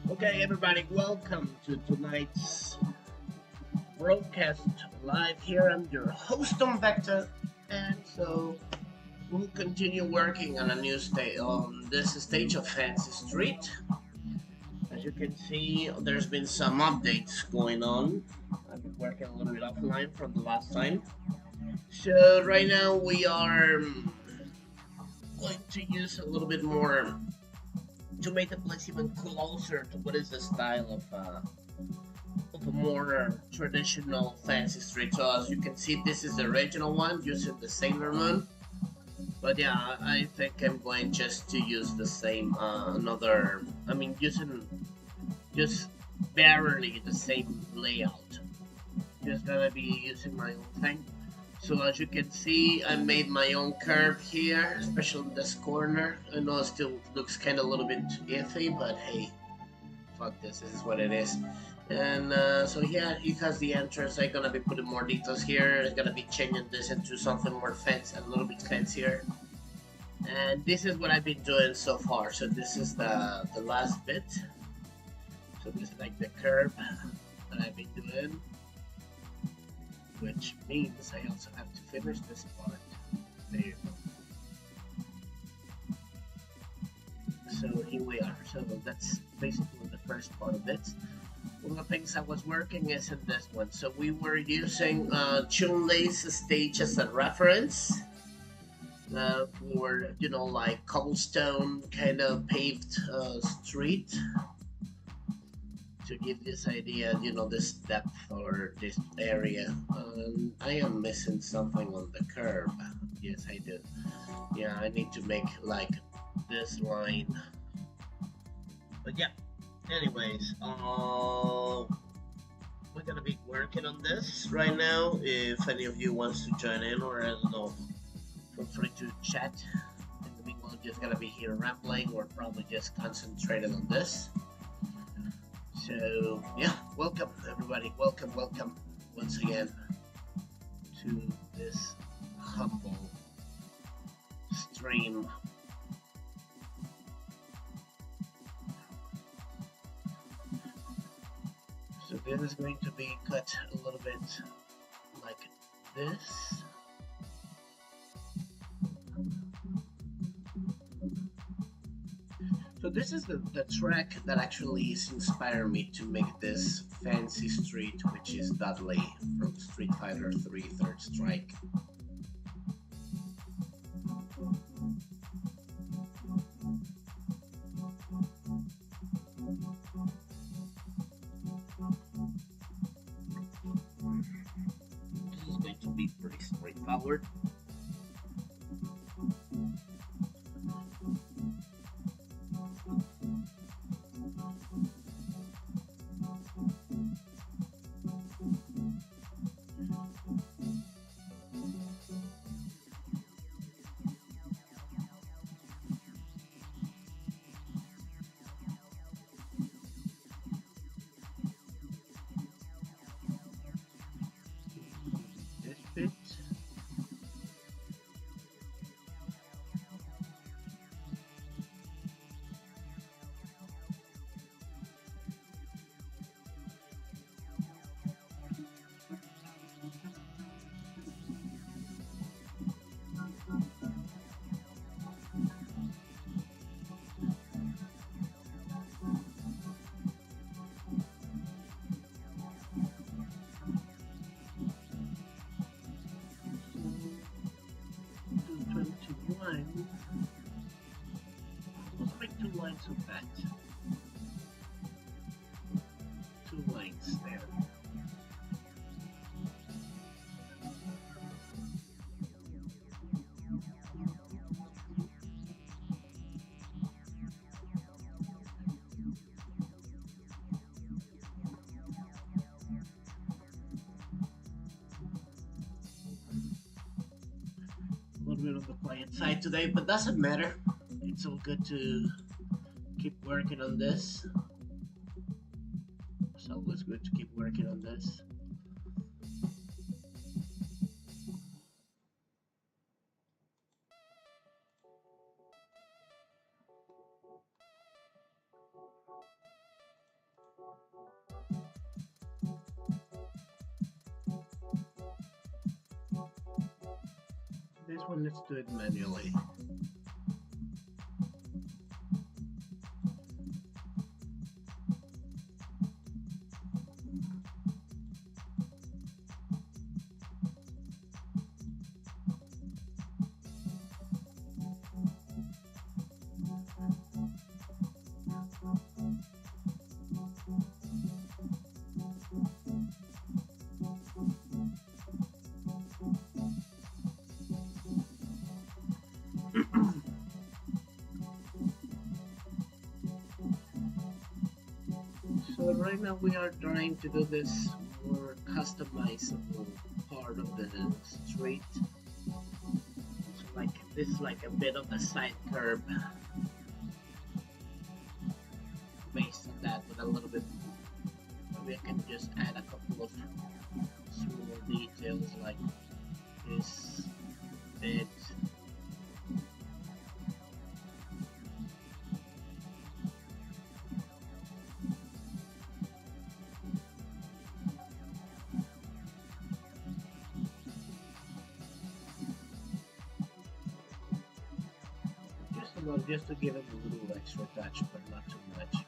Okay, everybody, welcome to tonight's broadcast live here. I'm your host on Vector, and so we'll continue working on a new stage on this stage of Fancy Street. As you can see, there's been some updates going on. I've been working a little bit offline from the last time. So right now we are going to use a little bit more to make the place even closer to what is the style of a more traditional Fancy Street. So as you can see, this is the original one using the Sailor Moon. But yeah, I think I'm going just to use the same using just barely the same layout. Just gonna be using my own thing. So as you can see, I made my own curve here, especially in this corner. I know it still looks kind of a little bit iffy, but hey, fuck this is what it is. And so yeah, it has the entrance. I'm gonna be putting more details here. I'm gonna be changing this into something more fancy, a little bit fancier. And this is what I've been doing so far. So this is the last bit. So this is like the curve that I've been doing, which means I also have to finish this part. There you go. So here we are. So that's basically the first part of it. One of the things I was working is in this one. So we were using Chun-Li's stage as a reference for, you know, like cobblestone kind of paved street. To give this idea, you know, this depth or this area. I am missing something on the curve. Yes, I do. Yeah, I need to make like this line. But yeah, anyways, we're gonna be working on this right now. If any of you wants to join in, or I don't know, feel free to chat. In the meanwhile, I'm just gonna be here rambling or probably just concentrated on this. So yeah, welcome everybody, welcome once again to this humble stream. So this is going to be cut a little bit like this. So this is the track that actually is inspired me to make this Fancy Street, which is Dudley from Street Fighter 3 Third Strike. This is going to be pretty straightforward. that. 2 lines there. A little bit on the quiet side today, but doesn't matter. It's all good to keep working on this. It's always good to keep working on this. This one, let's do it manually. So right now we are trying to do this more customizable part of the street. So like this is like a bit of a side curb based on that, with a little bit. Maybe I can just add a couple of small details like this bit. Just to give it a little extra touch, but not too much.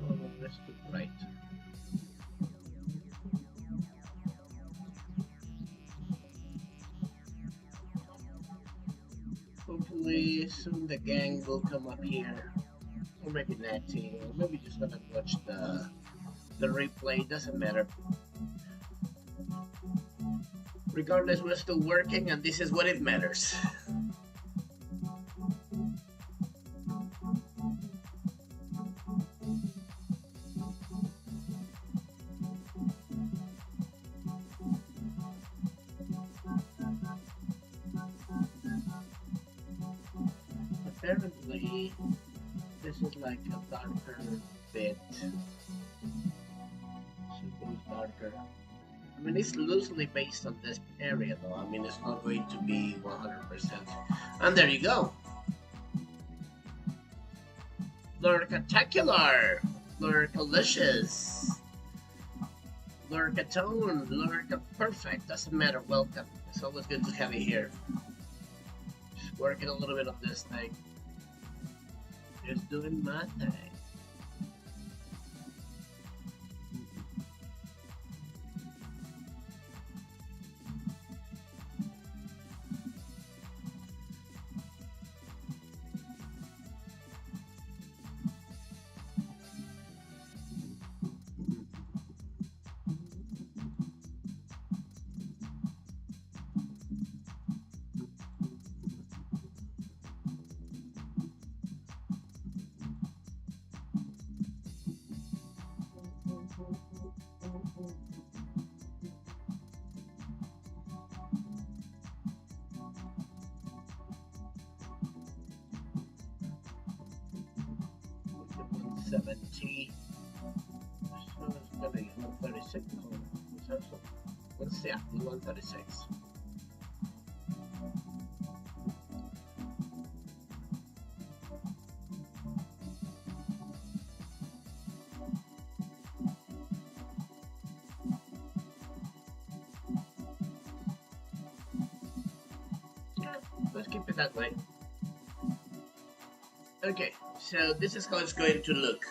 Oh, let's do right. Hopefully soon the gang will come up here, or maybe Natty, or maybe just gonna watch the replay. Doesn't matter. Regardless, we're still working, and this is what it matters. Apparently, this is like a darker bit. Super darker. I mean, it's loosely based on this area, though. I mean, it's not going to be 100%. And there you go. Lurkatacular, Lurkalicious, Lurkatone, Lurka perfect. Doesn't matter. Welcome. It's always good to have you here. Just working a little bit on this thing. Just doing my thing. $170. So it's gonna be 136. Let's see, 136. Let's keep it that way. Okay, so this is how it's going to look.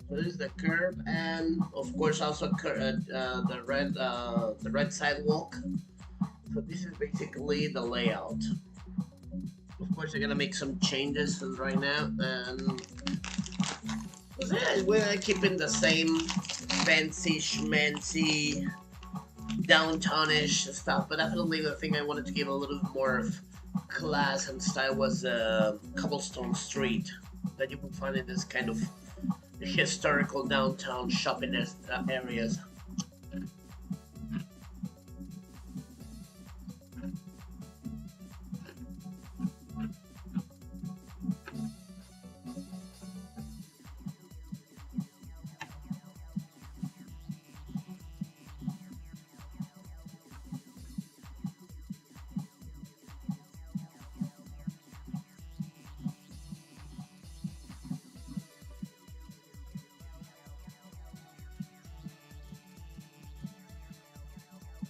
So this is the curb, and of course also the red sidewalk. So this is basically the layout. Of course, I'm gonna make some changes right now, and yeah, we're keeping the same fancy schmancy downtownish stuff, but definitely the thing I wanted to give a little more of class and style was the cobblestone street that you can find in this kind of historical downtown shopping areas.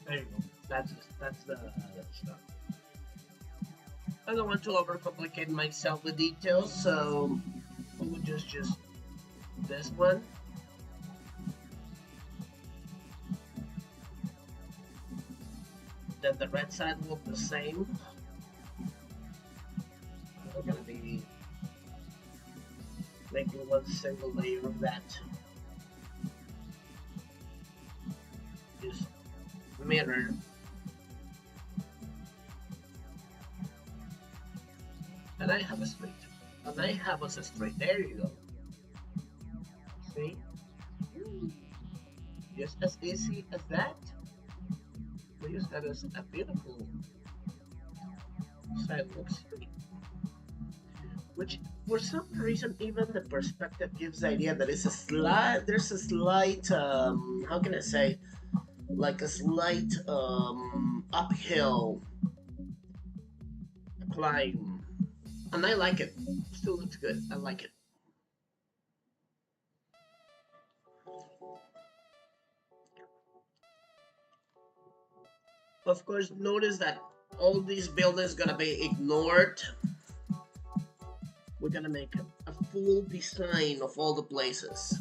There you go. That's the stuff. I don't want to overcomplicate myself with details, so we'll just this one. Then the red side will look the same. We're gonna be making one single layer of that. Just mirror. And I have a straight. And I have us a straight. There you go. See? Just as easy as that. We just got us a beautiful sidewalk street. Which, for some reason, even the perspective gives the idea that it's a slight, there's a slight, how can I say, like a slight uphill climb. And I like it. Still looks good. I like it. Of course, notice that all these buildings gonna be ignored. We're gonna make a full design of all the places.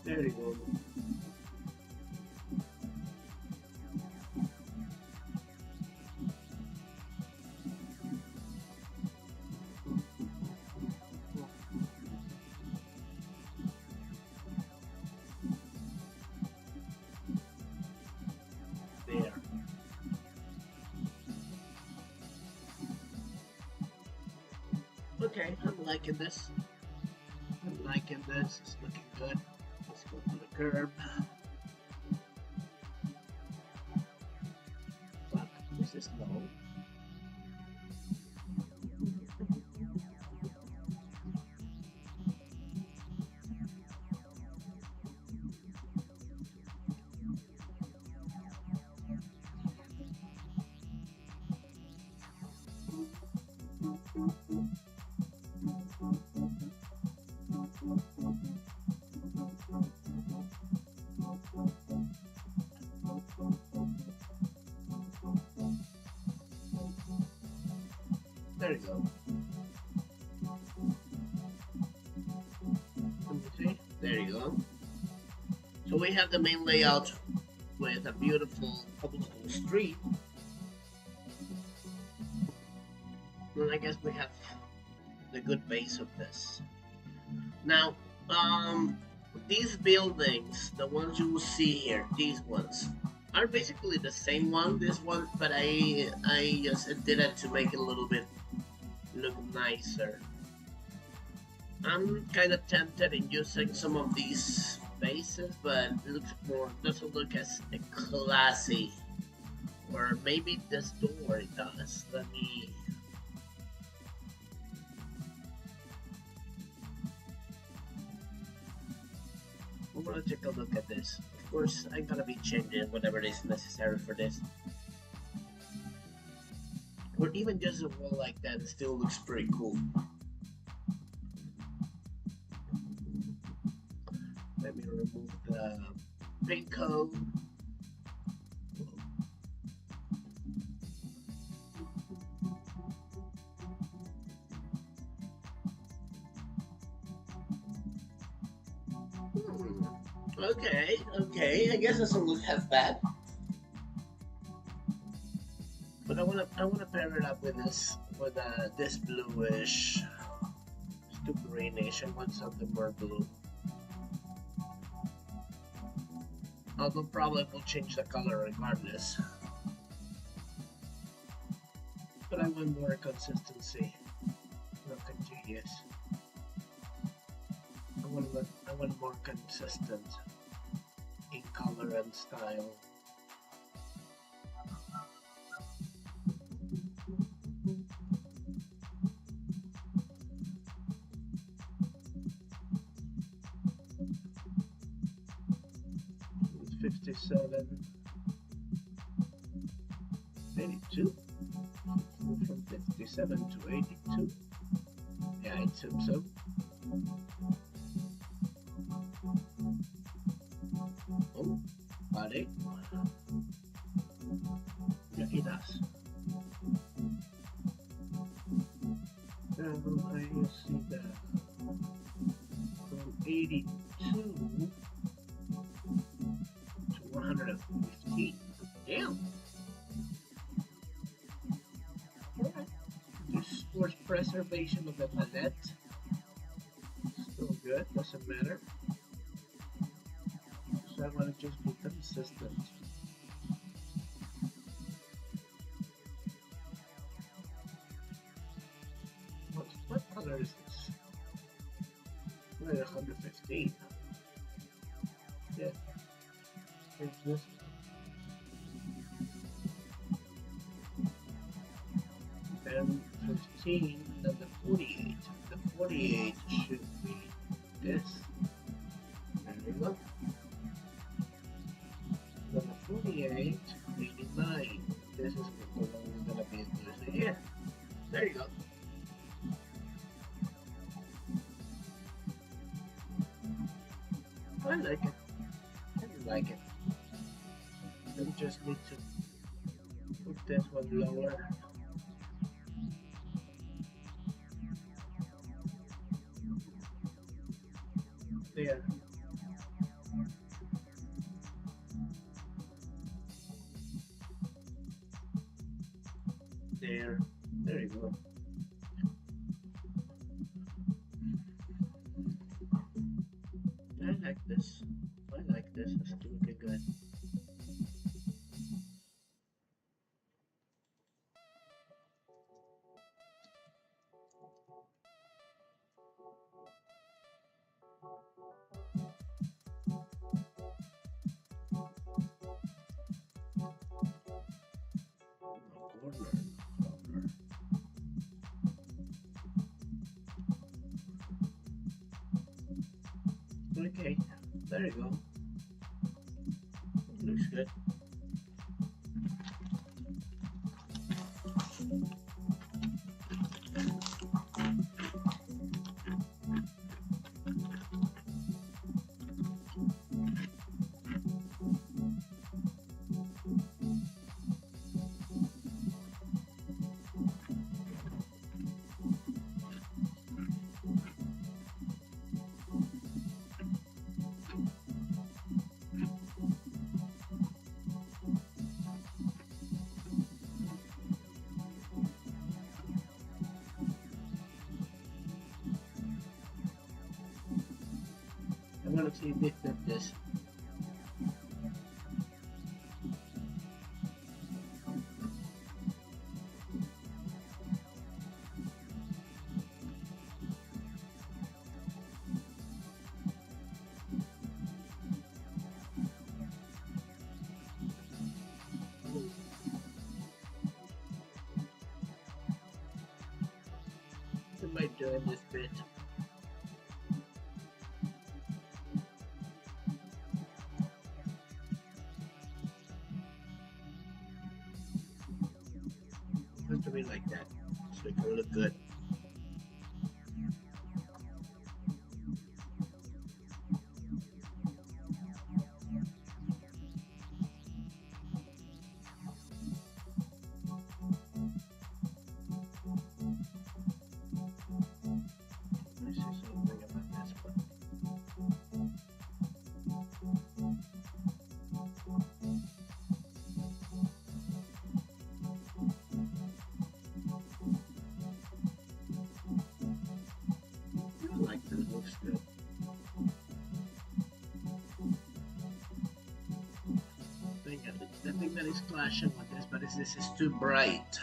There you go. There. Okay, I'm liking this. I'm liking this. It's looking good. Let's go to the curb. Fuck, this is low. There you go. Let me see. There you go. So we have the main layout with a beautiful cobblestone street. And I guess we have the good base of this. Now, these buildings, the ones you will see here, these ones, are basically the same one, this one, but I just did it to make it a little bit look nicer. I'm kind of tempted in using some of these faces, but it looks more, doesn't look as classy. Or maybe this door it does. Let me. I want to take a look at this. Of course, I'm gonna be changing whatever is necessary for this. Or even just a wall like that, it still looks pretty cool. Let me remove the paint code. Okay, I guess it doesn't look half bad. But I wanna pair it up with this bluish, it's too greenish. I want something more blue. Although probably will change the color regardless. But I want more consistency, not continuous. I want more consistent in color and style. It's 57, 82. From 57 to 82. Yeah, I assume so. Oh, body. Yeah, it does. I see that from 82 to 115. Damn. Alright. This force preservation of the palette. Still good, doesn't matter. So I want to just be consistent. What color is this? We're at 115. Yeah. It's this. Then 15, then the 48. The 48 should be this. There we go. Then the 48, 89. This is what the one is gonna be in here. There you go. I like it. I like it. Then just need to put this one lower. There. There you go. I like this. I like this. It's looking good. Okay, there you go. Looks good. I want to see a bit of this. am I doing this bit? It has to be like that, so it can look good. Let me say something about this one. I like that, it looks good. The thing that is clashing with this, but this is too bright.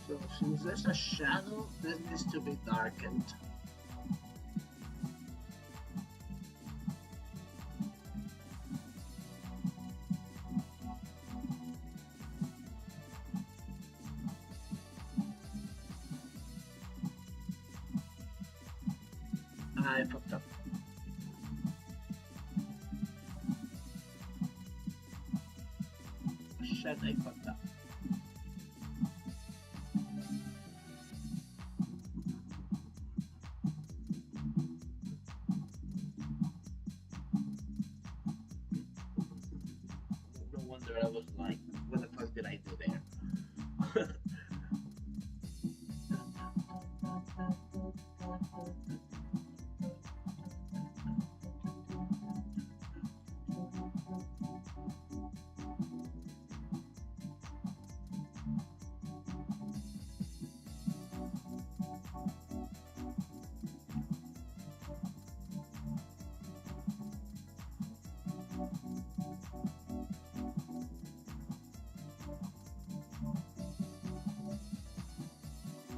So since there's a shadow, this needs to be darkened. I fucked up. Shit, I fucked up. No wonder I was like, what the fuck did I do there?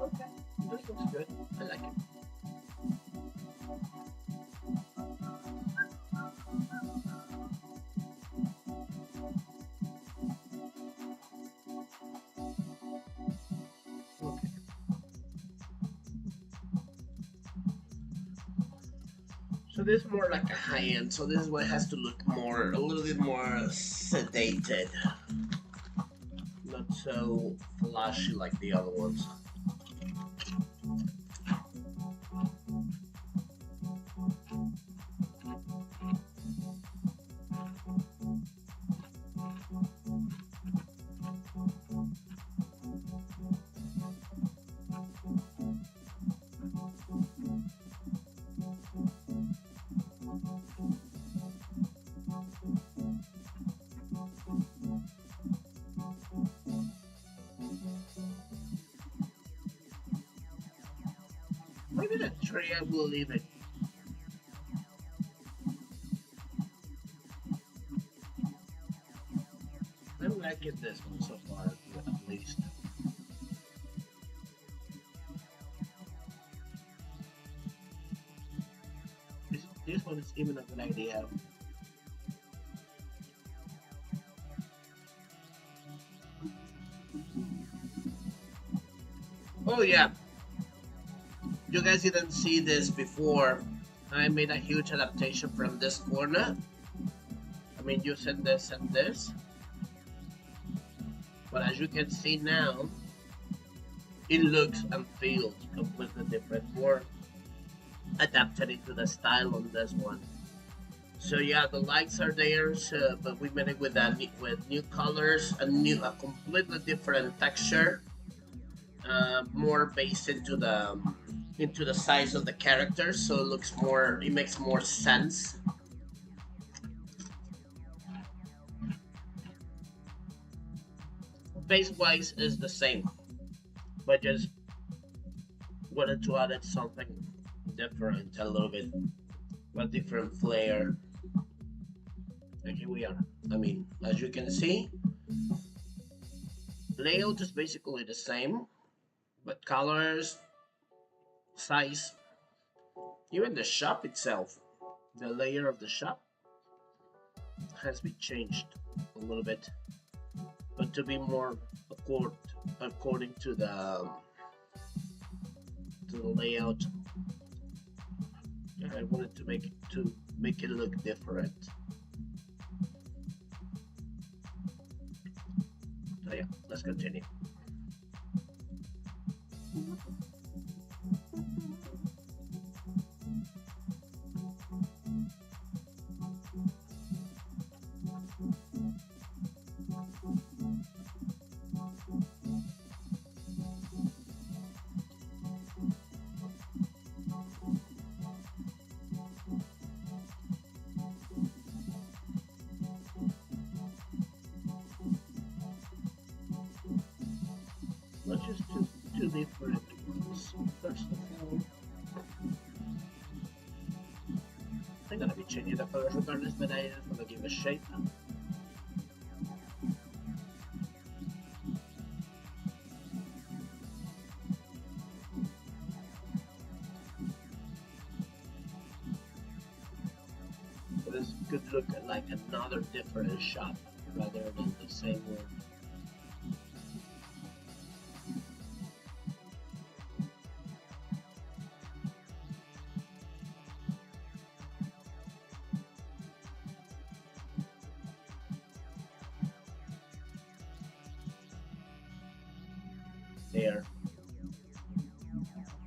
Okay, this looks good. I like it. Okay. So this is more like a high end. So this is what has to look more, a little bit more sedated, not so flashy like the other ones. Maybe the tree I will leave it. I'm liking this one so far, at least. This one is even a good idea. Oh yeah, you guys didn't see this before. I made a huge adaptation from this corner. I mean, using this and this. But as you can see now, it looks and feels completely different. More adapted into the style on this one. So yeah, the lights are there, so, but we made it with with new colors, a completely different texture, more based into the size of the characters, so it looks more, it makes more sense. Base wise is the same, but just wanted to add something different, a little bit, a different flair. And here we are. I mean, as you can see, layout is basically the same, but colors, size, even the shop itself, the layer of the shop has been changed a little bit, but to be more according to the layout. I wanted to make it look different. So yeah, let's continue. Let's just do two different ones. First of all, I'm gonna be changing the colors regardless, but I just wanna give a shape. So this could look like another different shop rather than the same one. There.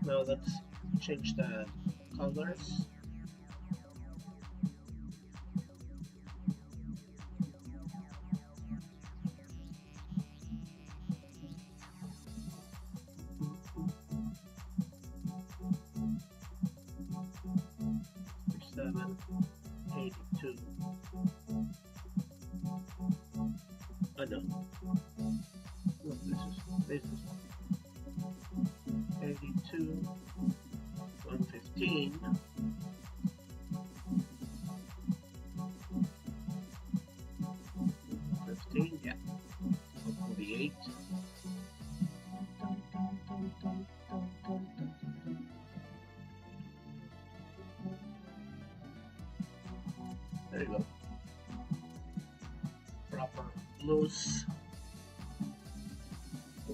Now let's change the colors. Seven, 82. Oh no. No, this is 82, 115, 15, yeah, 148. There you go. Proper loose.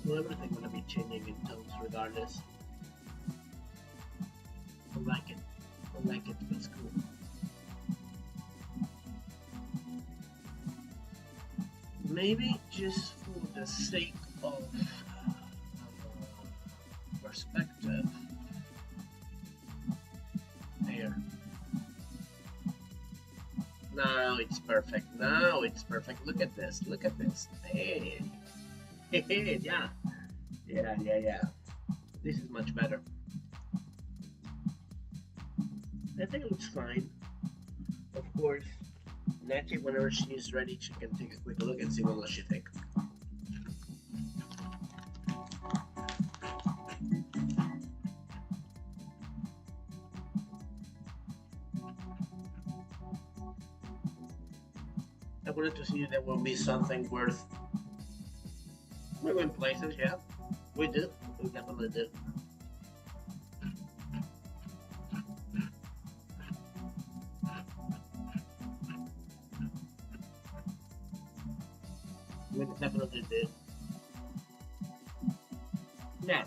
Well, everything gonna be changing in tones regardless. I like it. I like it. It's cool. Maybe just for the sake of perspective. There. Now it's perfect. Now it's perfect. Look at this. Look at this. Hey. Hey, yeah. Yeah. This is much better. I think it looks fine. Of course, Natty, whenever she is ready, she can take a quick look and see what she thinks. I wanted to see if there will be something worth moving places. Yeah, we do. We definitely do. We definitely do. Now,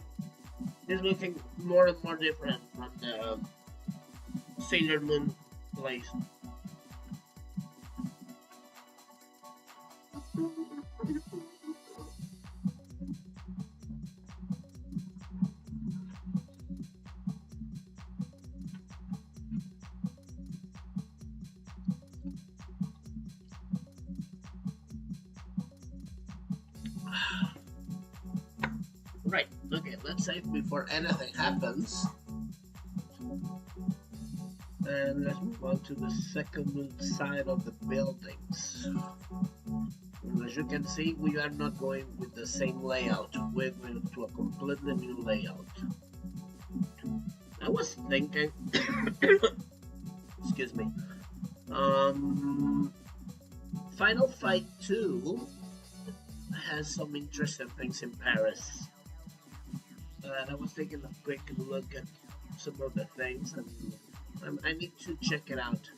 it's looking more and more different from the Sailor Moon place. Right, okay, let's save before anything happens. And let's move on to the second side of the buildings. And as you can see, we are not going with the same layout. We're going to a completely new layout. I was thinking, excuse me, Final Fight 2 has some interesting things in Paris. And I was taking a quick look at some of the things, and I need to check it out.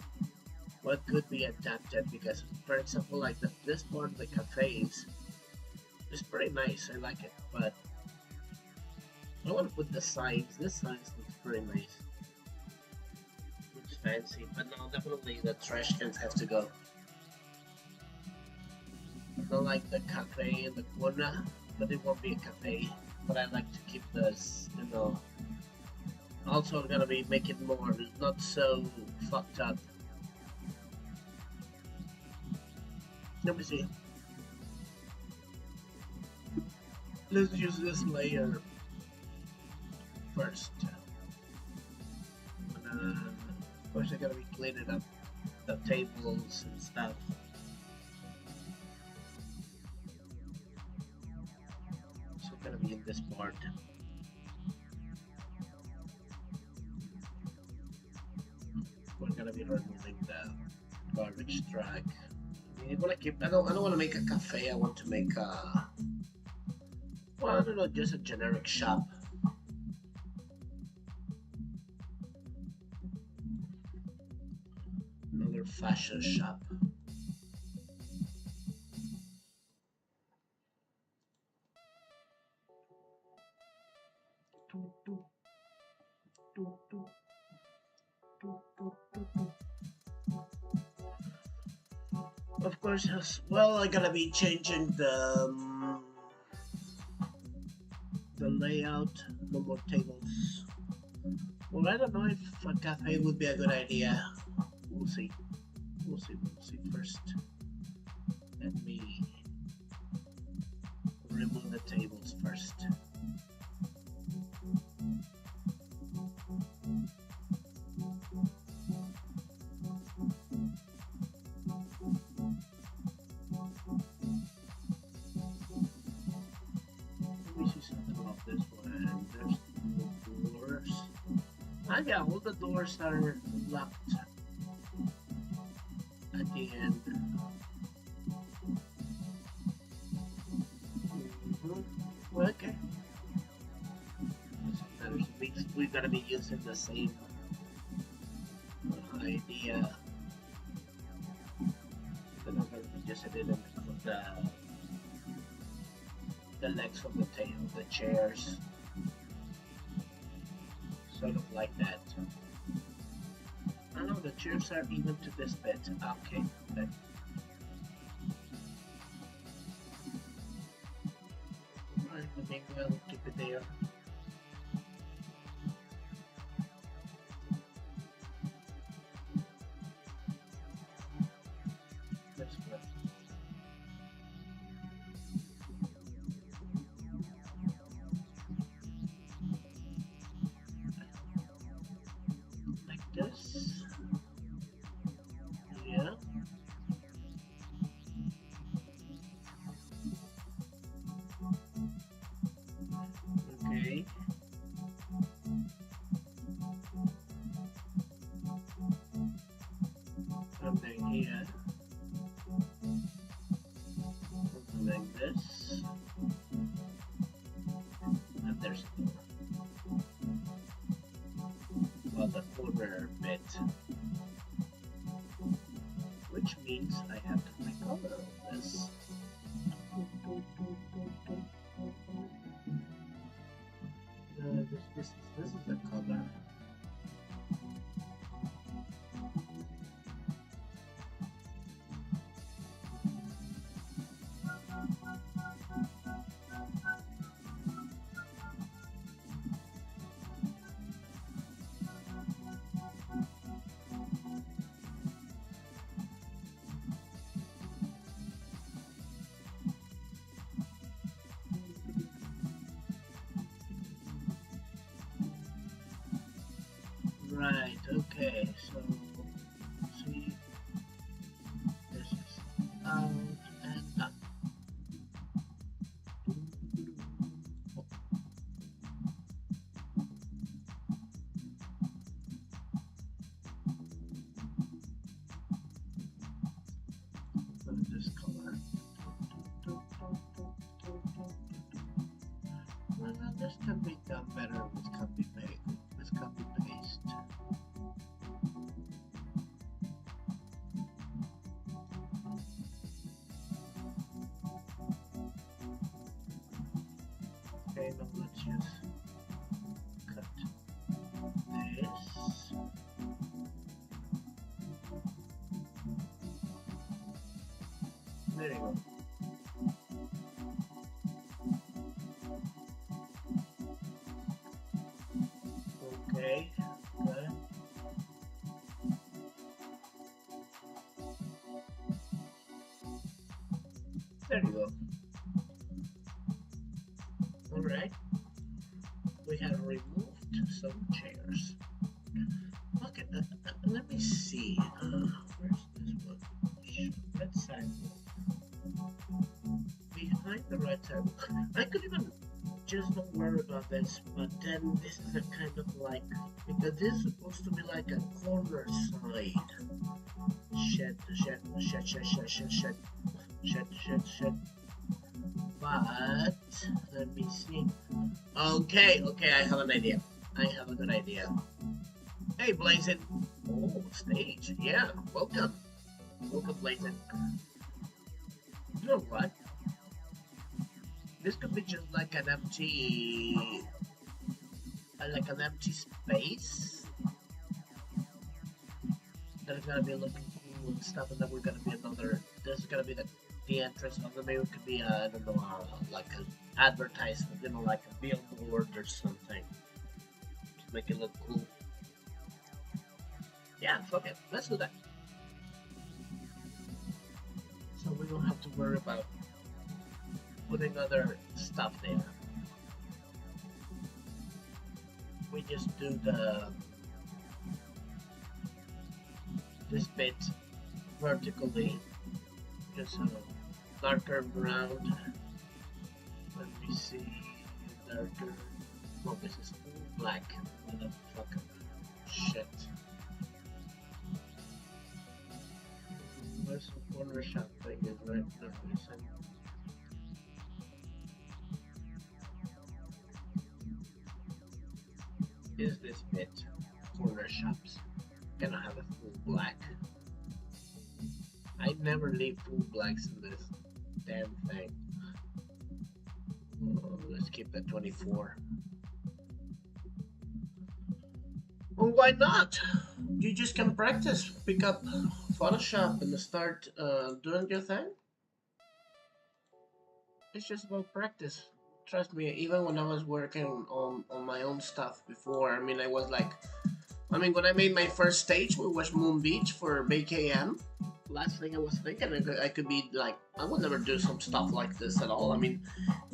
what could be adapted, because for example like this part of the cafes is pretty nice, I like it, but I want to put the signs. This signs looks pretty nice. Looks fancy, but no, definitely the trash cans have to go. I don't like the cafe in the corner, but it won't be a cafe. But I like to keep this, you know. Also, I'm gonna be making more, not so fucked up. Let me see. Let's use this layer first. Of course, I gotta be cleaning up the tables and stuff. So I'm gonna be in this part. We're gonna be removing the garbage truck. I mean, I don't want to make a cafe. I want to make a, well, I don't know, just a generic shop. Another fashion shop. Of course, as well, I gotta be changing the layout. No more tables. Well, I don't know if a cafe would be a good idea. We'll see. We'll see first. Let me remove the tables first. Let me see something about this one. There's no doors. Ah, yeah, all the doors are locked at the end. Okay. We're gonna be using the same idea. But I'm gonna be using it in the legs of the table, the chairs. Sort of like that. I know the chairs are even to this bit. Okay, good. Alright, I think we'll keep it there. That's good. Like this. Yeah. Okay. And then here. Something like this. And there's a door. Well, the corner bit. Which means I have to make color of this. This is the color. Right, okay, so see, this is out and up. So this color. Well, this can be done better with copy paste. There you go. Okay, good. There you go. Alright. We have removed some chairs. Okay, let me see. Where's this one? That side. Behind the right side. I could even just don't worry about this, but then this is a kind of like, because this is supposed to be like a corner side. Shit. But let me see. Okay, I have an idea. I have a good idea. Hey, Blazin. Oh, stage. Yeah, welcome. Welcome, Blazin. You know what? This could be just like an empty space that is gonna be looking cool and stuff, and then we're gonna be another. This is gonna be the entrance of the maybe it could be I don't know, like an advertisement, you know, like a billboard or something to make it look cool. Yeah, fuck it, let's do that. So we don't have to worry about putting other stuff there. We just do this bit vertically, just darker brown. Let me see, darker. Oh, this is full black. Motherfucker. Shit. Where's the corner shot thing? Is right there. Is this bit corner shops gonna have a full black? I never leave full blacks in this damn thing. Oh, let's keep it 24. Well, why not? You just can practice, pick up Photoshop and start doing your thing. It's just about practice. Trust me, even when I was working on my own stuff before, I mean, when I made my first stage, which was Moon Beach for BKM, last thing I was thinking, I could be like, I would never do some stuff like this at all. I mean,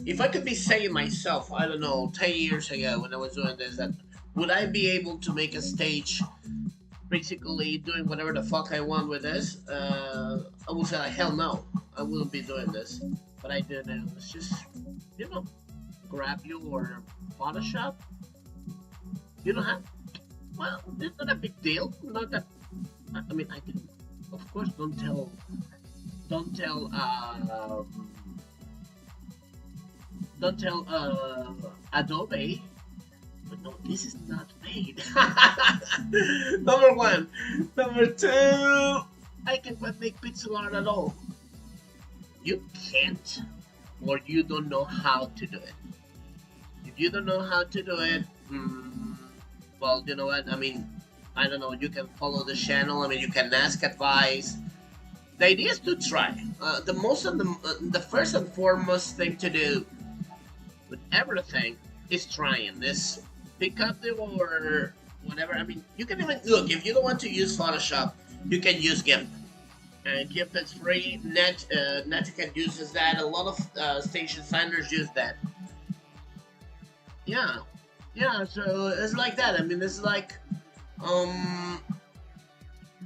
if I could be saying myself, I don't know, 10 years ago when I was doing this, that would I be able to make a stage basically doing whatever the fuck I want with this? I would say, like, hell no, I wouldn't be doing this. But I did, and it's just, you know, grab your Photoshop. You don't have, well, it's not a big deal. Not that, I mean, I can, of course, don't tell Adobe, but no, this is not paid. Number one. Number two, I can't make pixel art at all. You can't, or you don't know how to do it. If you don't know how to do it, well, you know what, I mean, I don't know, you can follow the channel, I mean, you can ask advice. The idea is to try. The first and foremost thing to do with everything is trying this. Pick up or whatever, I mean, you can even, look, if you don't want to use Photoshop, you can use GIMP. And GIMP is free, Netiquette uses that, a lot of stage designers use that. Yeah, so it's like that. I mean, it's like,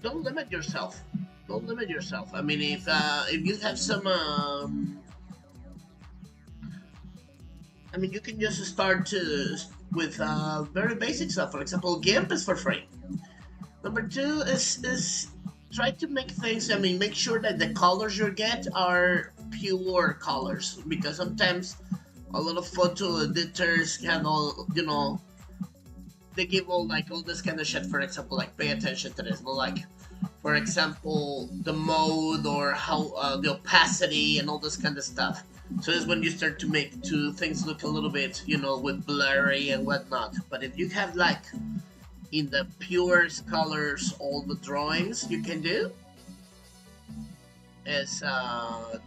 don't limit yourself. Don't limit yourself. I mean, if you have some, I mean, you can just start with very basic stuff. For example, GIMP is for free. Number two is try to make things, I mean, make sure that the colors you get are pure colors, because sometimes a lot of photo editors have all, you know, they give all like all this kind of shit. For example, like, pay attention to this, but like, for example, the mode or how the opacity and all this kind of stuff. So this is when you start to make things look a little bit, you know, with blurry and whatnot. But if you have like in the purest colors all the drawings you can do, is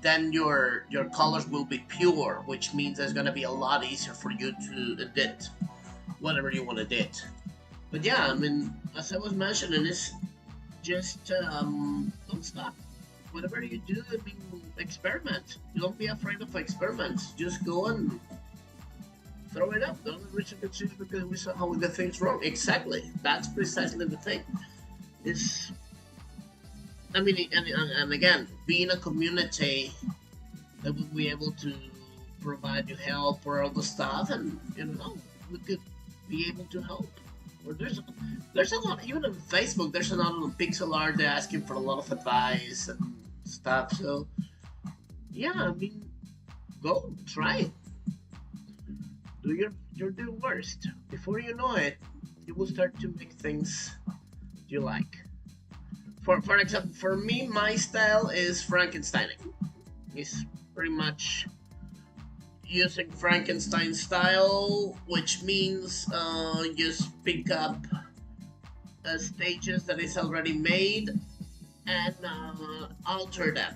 then your colors will be pure, which means it's gonna be a lot easier for you to edit whatever you want to edit. But yeah, I mean, as I was mentioning, it's just don't stop. Whatever you do, I mean, experiment. Don't be afraid of experiments. Just go and throw it up. Don't reach a decision because we somehow we get things wrong. Exactly. That's precisely the thing. It's, I mean, and again, being a community that will be able to provide you help or all the stuff, and you know, we could be able to help. Or there's a lot, even on Facebook. There's a lot of pixel art. They're asking for a lot of advice and stuff. So yeah, I mean, go try it. Do your worst. Before you know it, you will start to make things you like. For example, for me, my style is Frankensteining. It's pretty much using Frankenstein style, which means just pick up stages that is already made and alter them.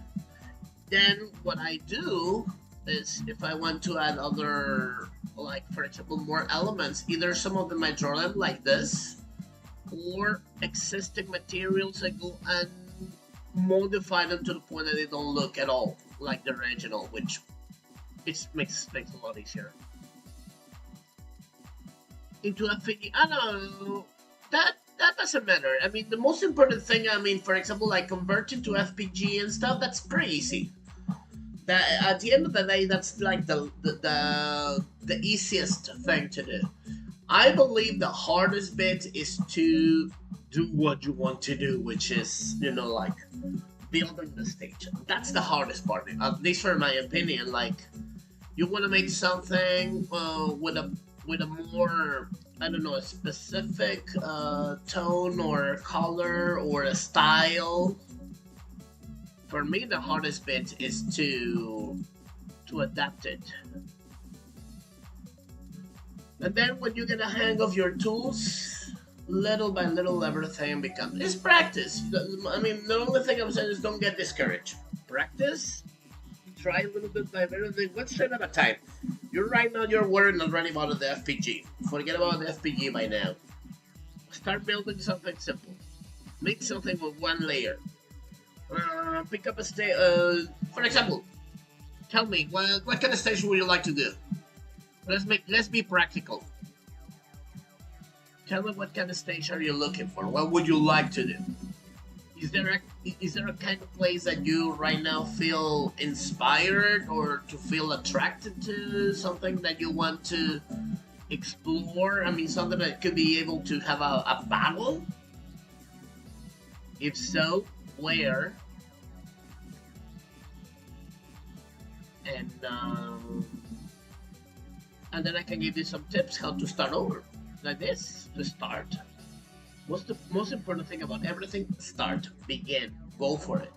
Then what I do is, if I want to add other, like for example, more elements, either some of them I draw them like this, or existing materials I go and modify them to the point that they don't look at all like the original, which it makes things a lot easier. Into FPG, I don't know, that doesn't matter. I mean, the most important thing, I mean, for example, like converting to FPG and stuff, that's pretty easy. That at the end of the day, that's like the easiest thing to do. I believe the hardest bit is to do what you want to do, which is, you know, like building the stage. That's the hardest part, at least for my opinion. Like, you want to make something with a more, I don't know, a specific tone or color or a style. For me, the hardest bit is to adapt it. And then when you get a hang of your tools, little by little everything becomes, it's practice. I mean, the only thing I'm saying is don't get discouraged. Practice, try a little bit by little, one step at a time. You're right now, you're worrying already about the FPG. Forget about the FPG by now. Start building something simple. Make something with one layer. Pick up a stage, for example, tell me, what kind of stage would you like to do? Let's be practical. Tell me, what kind of stage are you looking for? What would you like to do? Is there a kind of place that you right now feel inspired or to feel attracted to? Something that you want to explore? I mean, something that could be able to have a battle? If so, where? And then I can give you some tips how to start over, like this, to start. What's the most important thing about everything? Start, begin, go for it.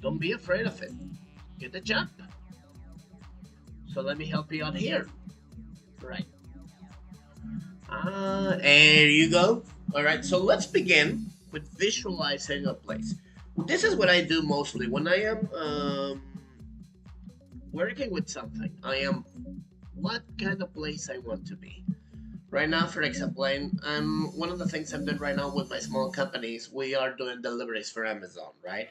Don't be afraid of it. Get the jump. So let me help you out here. Right. There you go. All right, so let's begin with visualizing a place. This is what I do mostly when I am working with something. I am, what kind of place I want to be. Right now, for example, I'm one of the things I'm doing right now with my small companies, we are doing deliveries for Amazon, right?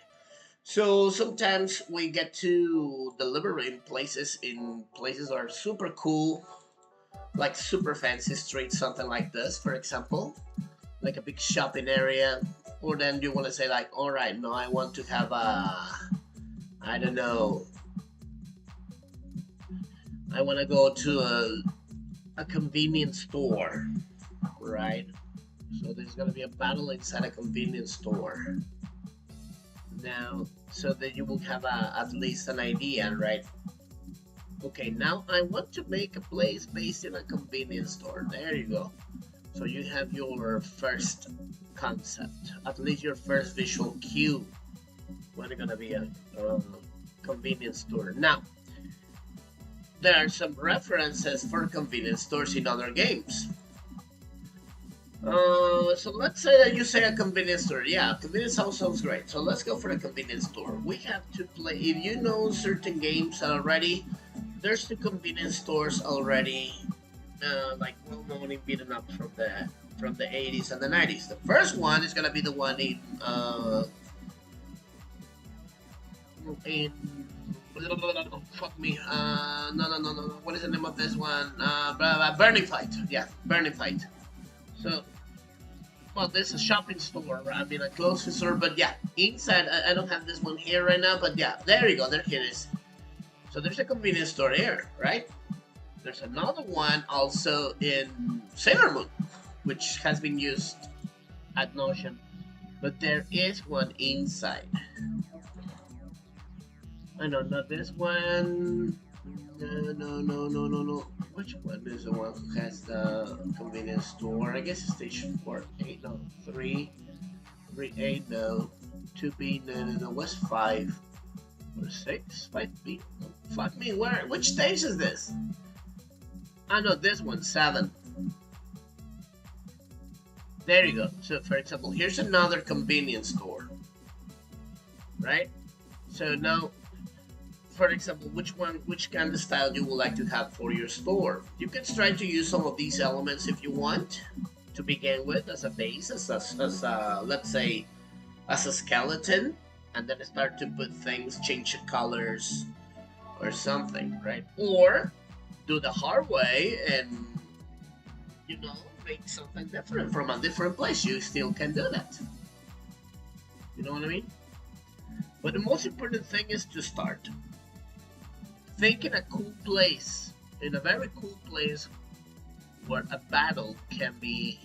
So sometimes we get to deliver in places that are super cool, like super fancy streets, something like this, for example, like a big shopping area. Or then you want to say like, all right, no, I want to have I don't know, I want to go to a convenience store, right? So there's gonna be a battle inside a convenience store. Now, so that you will have at least an idea, right? Okay, now I want to make a place based in a convenience store. There you go. So you have your first concept, at least your first visual cue when it's gonna be a convenience store. Now, there are some references for convenience stores in other games. So let's say that you say a convenience store. Yeah, convenience store sounds great. So let's go for a convenience store. We have to play. If you know certain games already, there's the convenience stores already, like well known in beaten up from the 80s and the 90s. The first one is gonna be the one in fuck me. No. What is the name of this one? Burning Fight. Yeah, Burning Fight. So, well, this is a shopping store. I mean, a clothing store, but yeah, inside. I don't have this one here right now, but yeah, there you go. There it is. So there's a convenience store here, right? There's another one also in Sailor Moon, which has been used ad nauseum, but there is one inside. I know, not this one. No. Which one is the one who has the convenience store? I guess it's station 4, 8, no, 3, 3, 8, no, 2B, no, what's 5? Or 6? 5B? No, fuck me, which stage is this? I know, this one, 7. There you go. So, for example, here's another convenience store. Right? So now, for example, which kind of style you would like to have for your store? You can try to use some of these elements if you want to begin with as a base, as a, let's say, as a skeleton, and then start to put things, change the colors or something, right? Or do the hard way and, you know, make something different from a different place. You still can do that. You know what I mean? But the most important thing is to start. Think in a cool place, in a very cool place where a battle can be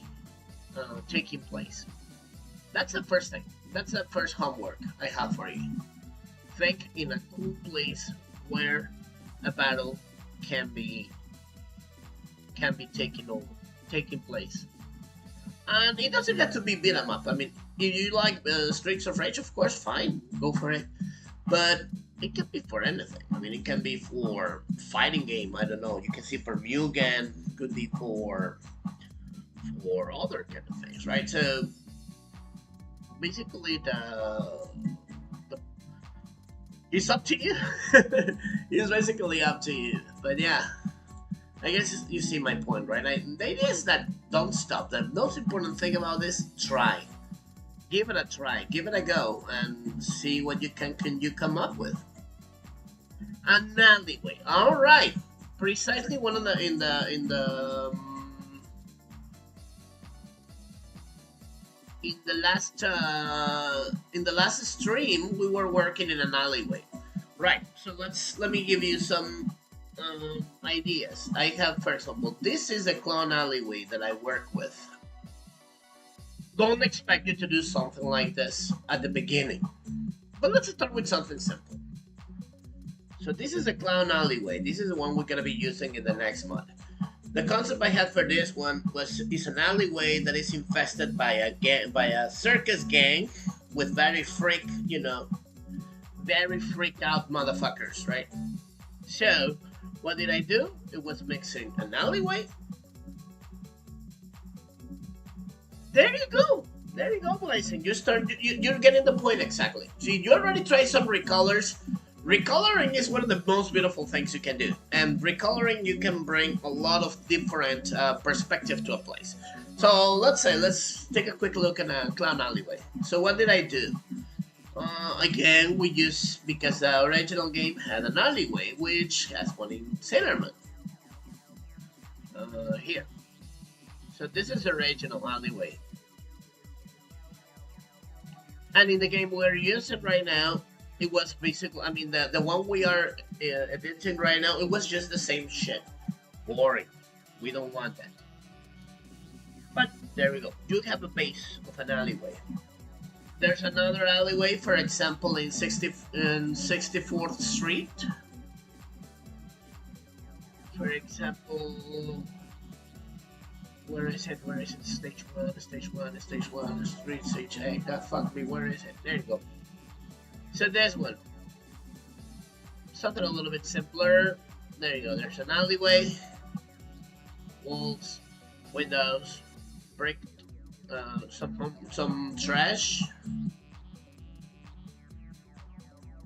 taking place. That's the first thing. That's the first homework I have for you. Think in a cool place where a battle can be taking place. And it doesn't have to be beat 'em up. I mean, if you like Streets of Rage, of course, fine, go for it. But it can be for anything. I mean, it can be for fighting game. I don't know. You can see for Mugen. Could be for other kind of things, right? So basically, it's up to you. It's basically up to you. But yeah, I guess you see my point, right? The idea is that don't stop. The most important thing about this, try. Give it a try. Give it a go, and see what you can you come up with. An alleyway. All right. Precisely one of the in the last stream we were working in an alleyway. Right. So let me give you some ideas. I have, for example, this is a clown alleyway that I work with. Don't expect you to do something like this at the beginning. But let's start with something simple. So this is a clown alleyway. This is the one we're gonna be using in the next mod. The concept I had for this one is an alleyway that is infested by a circus gang with very freaked out motherfuckers, right? So what did I do? It was mixing an alleyway. There you go, Blazing. You're getting the point exactly. See, you already tried some recolors. Recoloring is one of the most beautiful things you can do, and recoloring you can bring a lot of different perspective to a place. So let's take a quick look at a clown alleyway. So what did I do? Again, we use, because the original game had an alleyway, which has one in Sailor Moon. Here. So this is the original alleyway. And in the game we're using right now, it was basically, I mean, the one we are editing right now, it was just the same shit. Boring. We don't want that. But there we go. You have a base of an alleyway. There's another alleyway, for example, in 64th Street. For example, where is it? Stage 1, Street, Stage 8. God fuck me, where is it? There you go. So there's one. Something a little bit simpler. There you go. There's an alleyway. Walls, windows, brick some trash.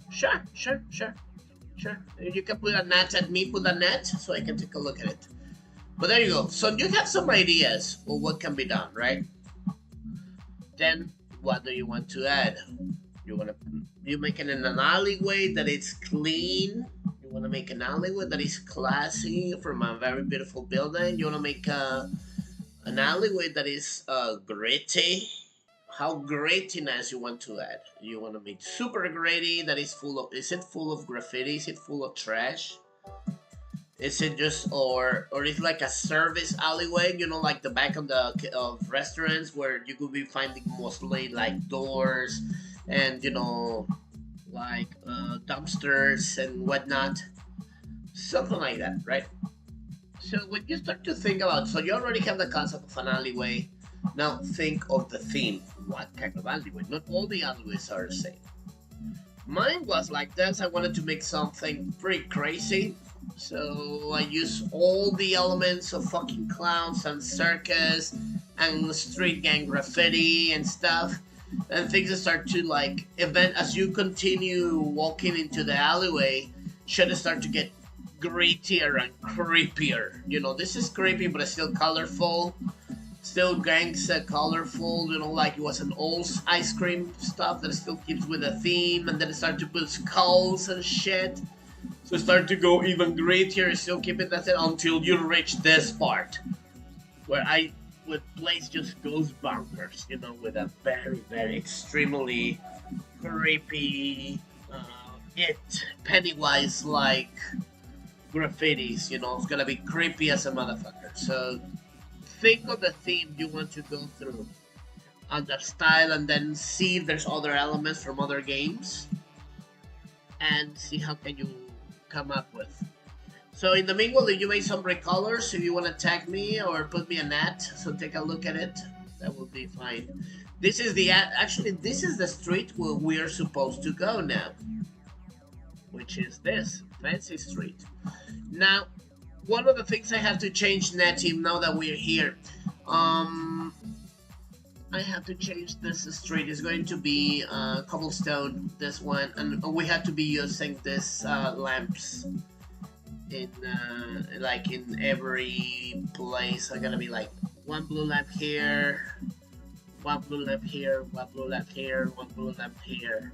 Sure, sure, sure, sure. You can put a net at me, put a net, so I can take a look at it. But there you go. So you have some ideas of what can be done, right? Then what do you want to add? You make it in an alleyway that is clean. You want to make an alleyway that is classy from a very beautiful building. You want to make an alleyway that is gritty. How grittiness you want to add? You want to make super gritty that is full of. Is it full of graffiti? Is it full of trash? Is it just or is it like a service alleyway? You know, like the back of the of restaurants where you could be finding mostly like doors and like dumpsters and whatnot, something like that, right? So when you start to think about, so you already have the concept of an alleyway. Now think of the theme. What kind of alleyway? Not all the alleyways are the same. Mine was like this. I wanted to make something pretty crazy. So I use all the elements of fucking clowns and circus and street gang graffiti and stuff. And things start to like event as you continue walking into the alleyway, should start to get grittier and creepier. This is creepy but it's still colorful. Still gangsta colorful, like it was an old ice cream stuff that still keeps with the theme, and then it started to put skulls and shit. So it started to go even grittier, still keeping that until you reach this part where place just goes bonkers, with a very, very extremely creepy, Pennywise like graffitis, it's gonna be creepy as a motherfucker. So think of the theme you want to go through and the style, and then see if there's other elements from other games and see how can you come up with. So in the meanwhile, if you make some recolors, if you want to tag me or put me a net, so take a look at it, that will be fine. This is this is the street where we are supposed to go now, which is this fancy street. Now, one of the things I have to change, Netim, now that we're here, I have to change this street. It's going to be cobblestone, this one, and we have to be using this lamps in like in every place. I'm gonna be like one blue lamp here, one blue lamp here, one blue lamp here, one blue lamp here,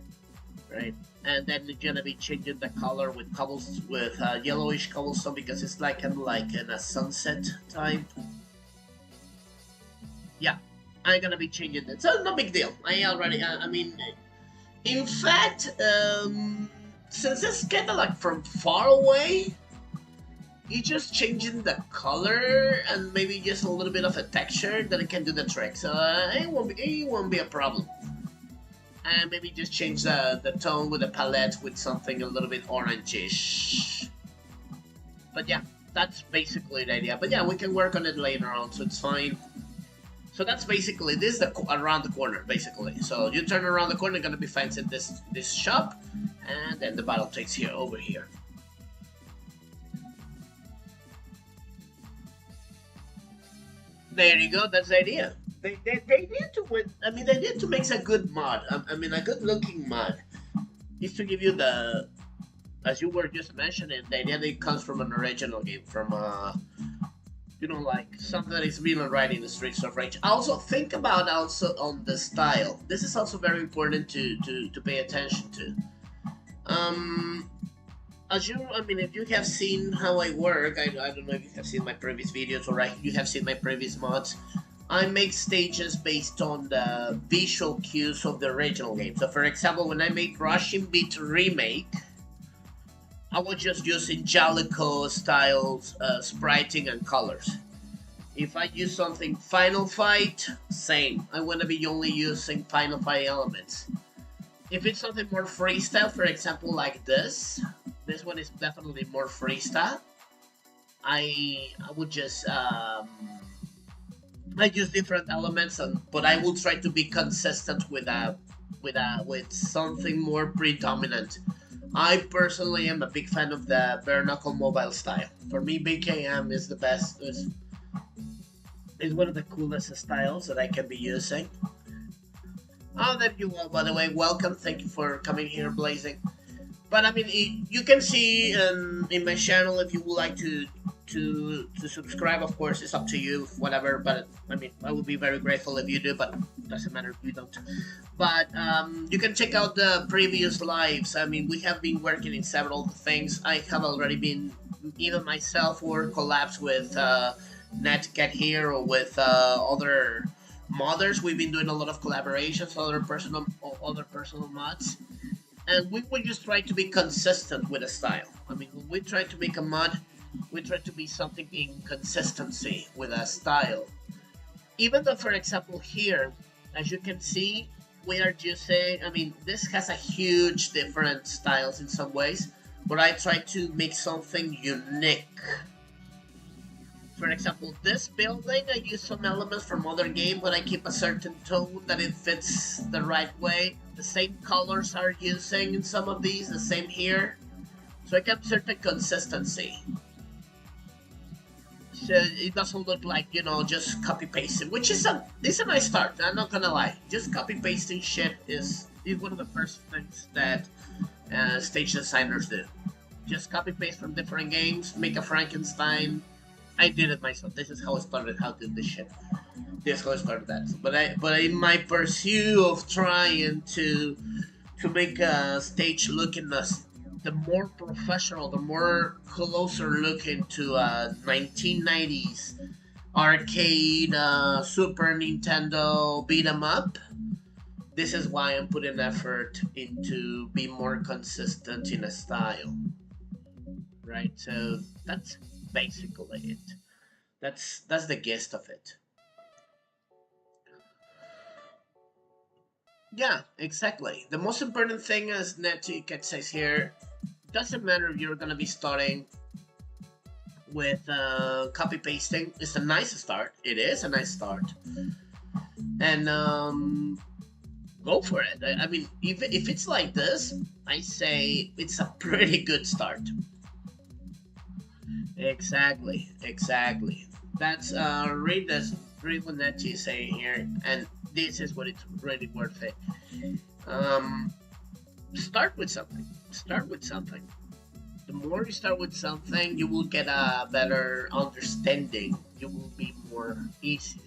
right? And then you're gonna be changing the color with yellowish cobblestone because it's like kind of like in a sunset type. Yeah, I'm gonna be changing it. So no big deal. I mean, in fact, since it's kind of like from far away, you're just changing the color and maybe just a little bit of a texture that it can do the trick. So it won't be a problem. And maybe just change the tone with the palette with something a little bit orangish. But yeah, that's basically the idea. But yeah, we can work on it later on, so it's fine. So that's basically this is around the corner, basically. So you turn around the corner, you're gonna be finding this shop, and then the battle takes you over here. There you go. That's the idea. They need to win. I mean, they need to make a good mod. I mean, a good looking mod is to give you the, as you were just mentioning, the idea that it comes from an original game, from like something that is really right in the Streets of Rage. Also, think about on the style. This is also very important to pay attention to. If you have seen how I work, I don't know if you have seen my previous videos or you have seen my previous mods. I make stages based on the visual cues of the original game. So for example, when I made Rushing Beat Remake, I was just using Jalico styles, spriting and colors. If I use something Final Fight, same. I want to be only using Final Fight elements. If it's something more freestyle, for example, like this one is definitely more freestyle. I would just I use different elements, but I will try to be consistent with something more predominant. I personally am a big fan of the bare knuckle mobile style. For me, BKM is the best. Is one of the coolest styles that I can be using. Oh, there you are, by the way. Welcome. Thank you for coming here, Blazing. But I mean, you can see in my channel if you would like to subscribe. Of course, it's up to you, whatever. But I mean, I would be very grateful if you do. But it doesn't matter if you don't. But you can check out the previous lives. I mean, we have been working in several things. I have already been even myself or collabs with Netiquette here or with other modders. We've been doing a lot of collaborations, other personal mods, and we would just try to be consistent with a style. I mean, when we try to make a mod, we try to be something in consistency with a style. Even though, for example, here, as you can see, we are just saying, I mean, this has a huge different styles in some ways, but I try to make something unique. For example, this building, I use some elements from other game, but I keep a certain tone that it fits the right way. The same colors are using in some of these, the same here. So I kept certain consistency. So it doesn't look like, you know, just copy pasting, which is it's a nice start, I'm not gonna lie. Just copy pasting shit is one of the first things that stage designers do. Just copy paste from different games, make a Frankenstein. I did it myself. This is how I started how to do this shit. This is how I started that. But in my pursuit of trying to make a stage looking the more professional, the more closer looking to 1990s arcade Super Nintendo beat 'em up. This is why I'm putting effort into be more consistent in a style, right? So that's basically it. That's the gist of it. Yeah, exactly. The most important thing, as Netiquette says here, doesn't matter if you're gonna be starting with copy pasting. It's a nice start. It is a nice start, and go for it. I mean, if it's like this, I say it's a pretty good start. Exactly, exactly. That's read what Nettie is saying here, and this is what it's really worth it. Um, Start with something. Start with something. The more you start with something, you will get a better understanding. You will be more easy.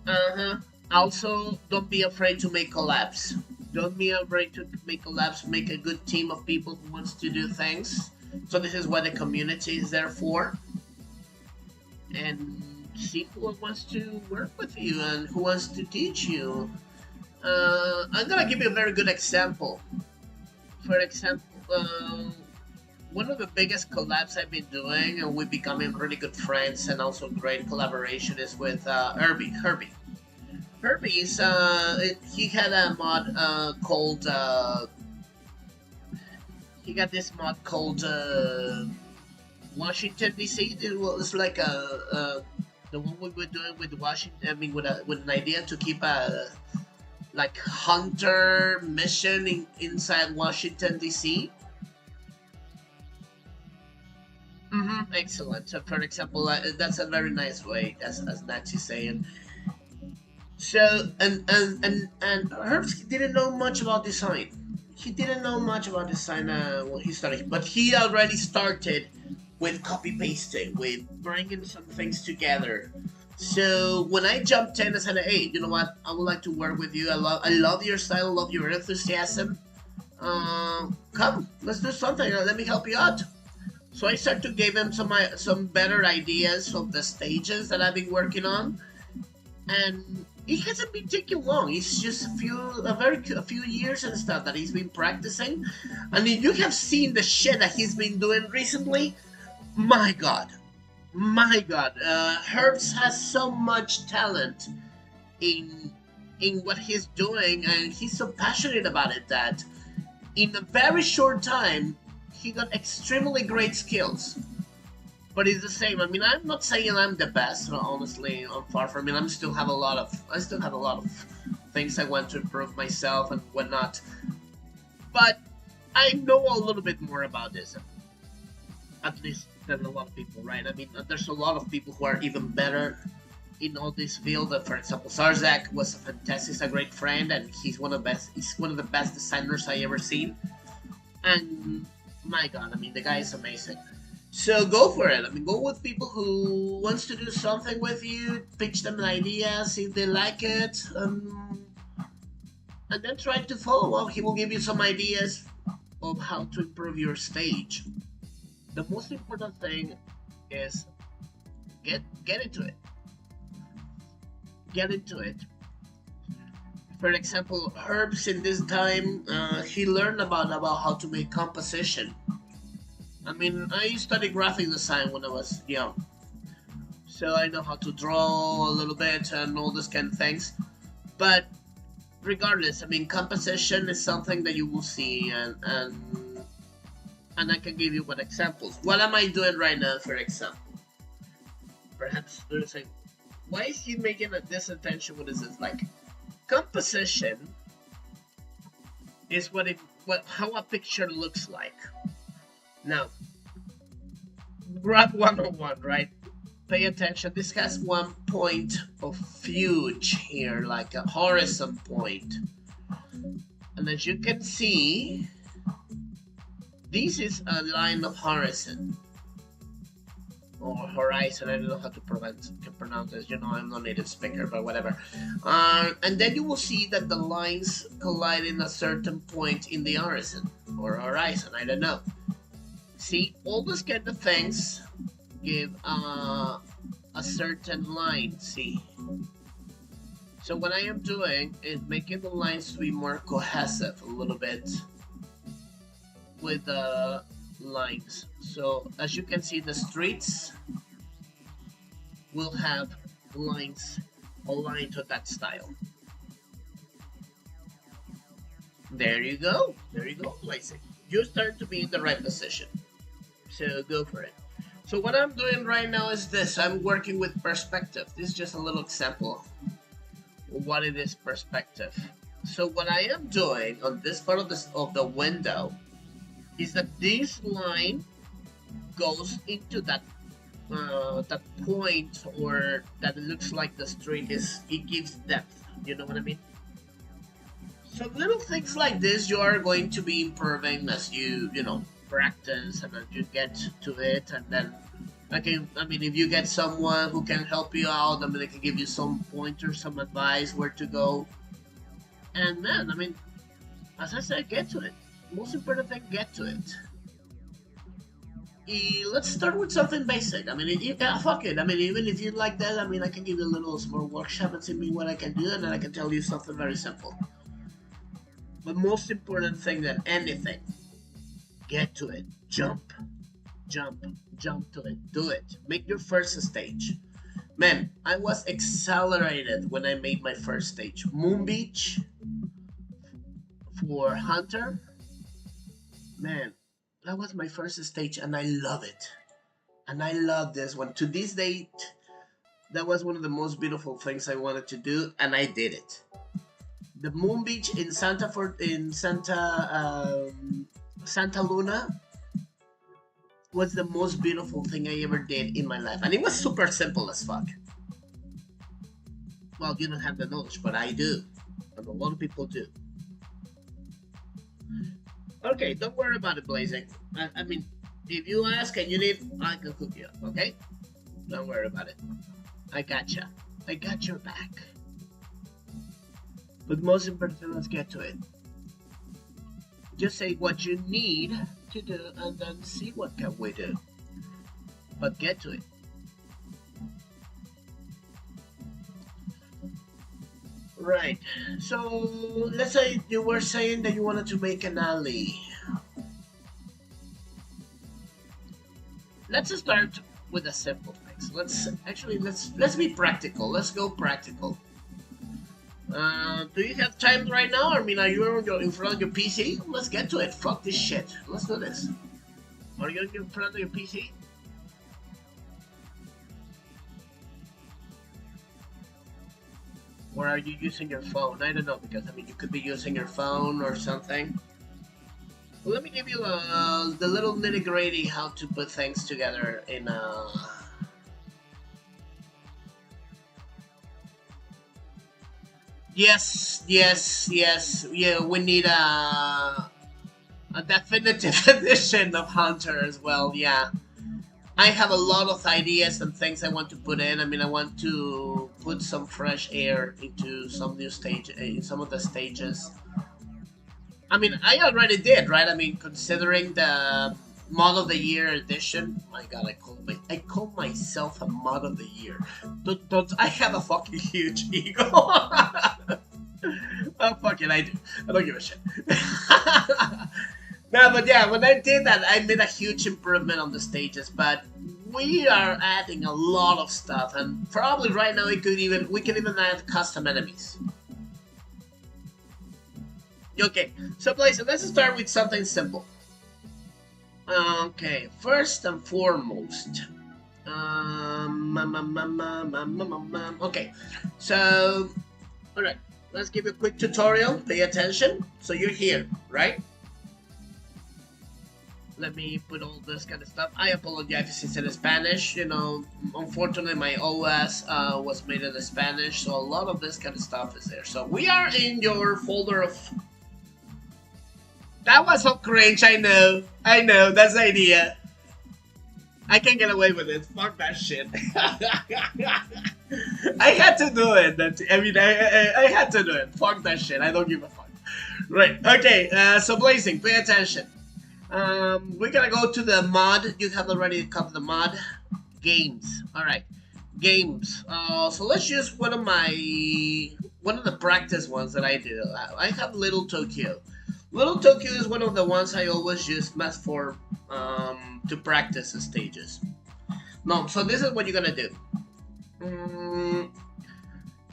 Uh-huh. Also, don't be afraid to make collabs. Don't be afraid to make collabs. Make a good team of people who wants to do things. So this is what the community is there for. And see who wants to work with you and who wants to teach you. I'm gonna give you a very good example. For example, one of the biggest collabs I've been doing, and we're becoming really good friends, and also great collaboration is with Herbie. Herbie's he had a mod called he got this mod called Washington DC. It was like the one we were doing with Washington. I mean, with an idea to keep a like hunter mission inside Washington DC. Excellent. So, for example, that's a very nice way, as Nachi's saying. So, and Herbs didn't know much about design. He didn't know much about design when he started, but he already started with copy pasting, with bringing some things together. So when I jumped in, I said, "Hey, you know what? I would like to work with you. I love your style. I love your enthusiasm. Come, let's do something. Let me help you out." So I started to give him some better ideas of the stages that I've been working on, and it hasn't been taking long. It's just a few years and stuff that he's been practicing, and if you have seen the shit that he's been doing recently, my God, my God, Herbs has so much talent in what he's doing, and he's so passionate about it that in a very short time he got extremely great skills. But it's the same. I mean, I'm not saying I'm the best. Honestly, I'm far from it. I still have a lot of things I want to improve myself and whatnot. But I know a little bit more about this, at least than a lot of people, right? I mean, there's a lot of people who are even better in all this field. For example, Zarzak was a fantastic, he's a great friend, and he's one of the best. He's one of the best designers I ever seen. And my God, I mean, the guy is amazing. So go for it. I mean, go with people who wants to do something with you. Pitch them an idea, see if they like it, and then try to follow up. He will give you some ideas of how to improve your stage. The most important thing is get into it. Get into it. For example, Herbs in this time, he learned about how to make composition. I mean, I studied graphic design when I was young, so I know how to draw a little bit and all this kind of things. But regardless, I mean, composition is something that you will see, and I can give you one examples. What am I doing right now, for example? Perhaps there's a, why is he making this attention? What is this like? Composition is how a picture looks like. Now, grab 101, right? Pay attention. This has one point of fuge here, like a horizon point. And as you can see, this is a line of horizon. Or horizon, I don't know how to pronounce this. You know, I'm not a native speaker, but whatever. And then you will see that the lines collide in a certain point in the horizon. Or horizon, I don't know. See, all those kind of things give a certain line, see? So what I am doing is making the lines to be more cohesive a little bit with the lines. So as you can see, the streets will have lines aligned to that style. There you go. There you go, Blazing. You start to be in the right position. So go for it. So what I'm doing right now is this. I'm working with perspective. This is just a little example of what it is, perspective. So what I am doing on this part of the window is that this line goes into that point, or that it looks like the street is, it gives depth. You know what I mean? So little things like this you are going to be improving as you know, practice, and as you get to it. And then I mean, if you get someone who can help you out, I mean, they can give you some pointers, some advice where to go. And then, I mean, as I said, get to it. Most important thing, get to it. Let's start with something basic. I mean, fuck it. I mean, even if you like that, I mean, I can give you a little small workshop and see me what I can do, and then I can tell you something very simple. But most important thing than anything, get to it. Jump to it. Do it. Make your first stage. Man, I was accelerated when I made my first stage. Moon Beach for Hunter. Man, that was my first stage, and I love it. And I love this one. To this date, that was one of the most beautiful things I wanted to do, and I did it. The Moon Beach in Santa Luna was the most beautiful thing I ever did in my life, and it was super simple as fuck. Well, you don't have the knowledge, but I do, and a lot of people do. Okay, don't worry about it, Blazing. I mean, if you ask and you need, I can hook you up, okay? Don't worry about it. I gotcha. I got your back. But most important, let's get to it. Just say what you need to do, and then see what can we do. But get to it. Right. So let's say you were saying that you wanted to make an alley. Let's start with the simple things. Let's be practical. Let's go practical. Do you have time right now? I mean, are you in front of your PC? Let's get to it. Fuck this shit. Let's do this. Are you in front of your PC? Or are you using your phone? I don't know, because I mean, you could be using your phone or something. Let me give you the little nitty gritty how to put things together in a. Yes, yes, yes. Yeah, we need a definitive edition of Hunter as well. Yeah, I have a lot of ideas and things I want to put in. I mean, I want to put some fresh air into some new stage in some of the stages. I mean, I already did, right? I mean, considering the mod of the year edition. My God, I call myself a mod of the year. Don't I have a fucking huge ego? Oh, fuck it, I do. I don't give a shit. No, but yeah, when I did that, I made a huge improvement on the stages, but we are adding a lot of stuff, and probably right now we can even add custom enemies. Okay, so Blaze, let's start with something simple. Okay, first and foremost, okay, so, alright, let's give you a quick tutorial, pay attention. So you're here, right? Let me put all this kind of stuff. I apologize if it's in Spanish, you know, unfortunately my OS was made in Spanish, so a lot of this kind of stuff is there. So we are in your folder of... That was so cringe, I know, that's the idea. I can't get away with it, fuck that shit. I had to do it, I had to do it, fuck that shit, I don't give a fuck. Right, okay, so Blazing, pay attention. We're gonna go to the mod. You have already covered the mod. Games. Alright. Games. So let's use one of the practice ones that I do. I have Little Tokyo. Little Tokyo is one of the ones I always use best for to practice the stages. No, so this is what you're gonna do.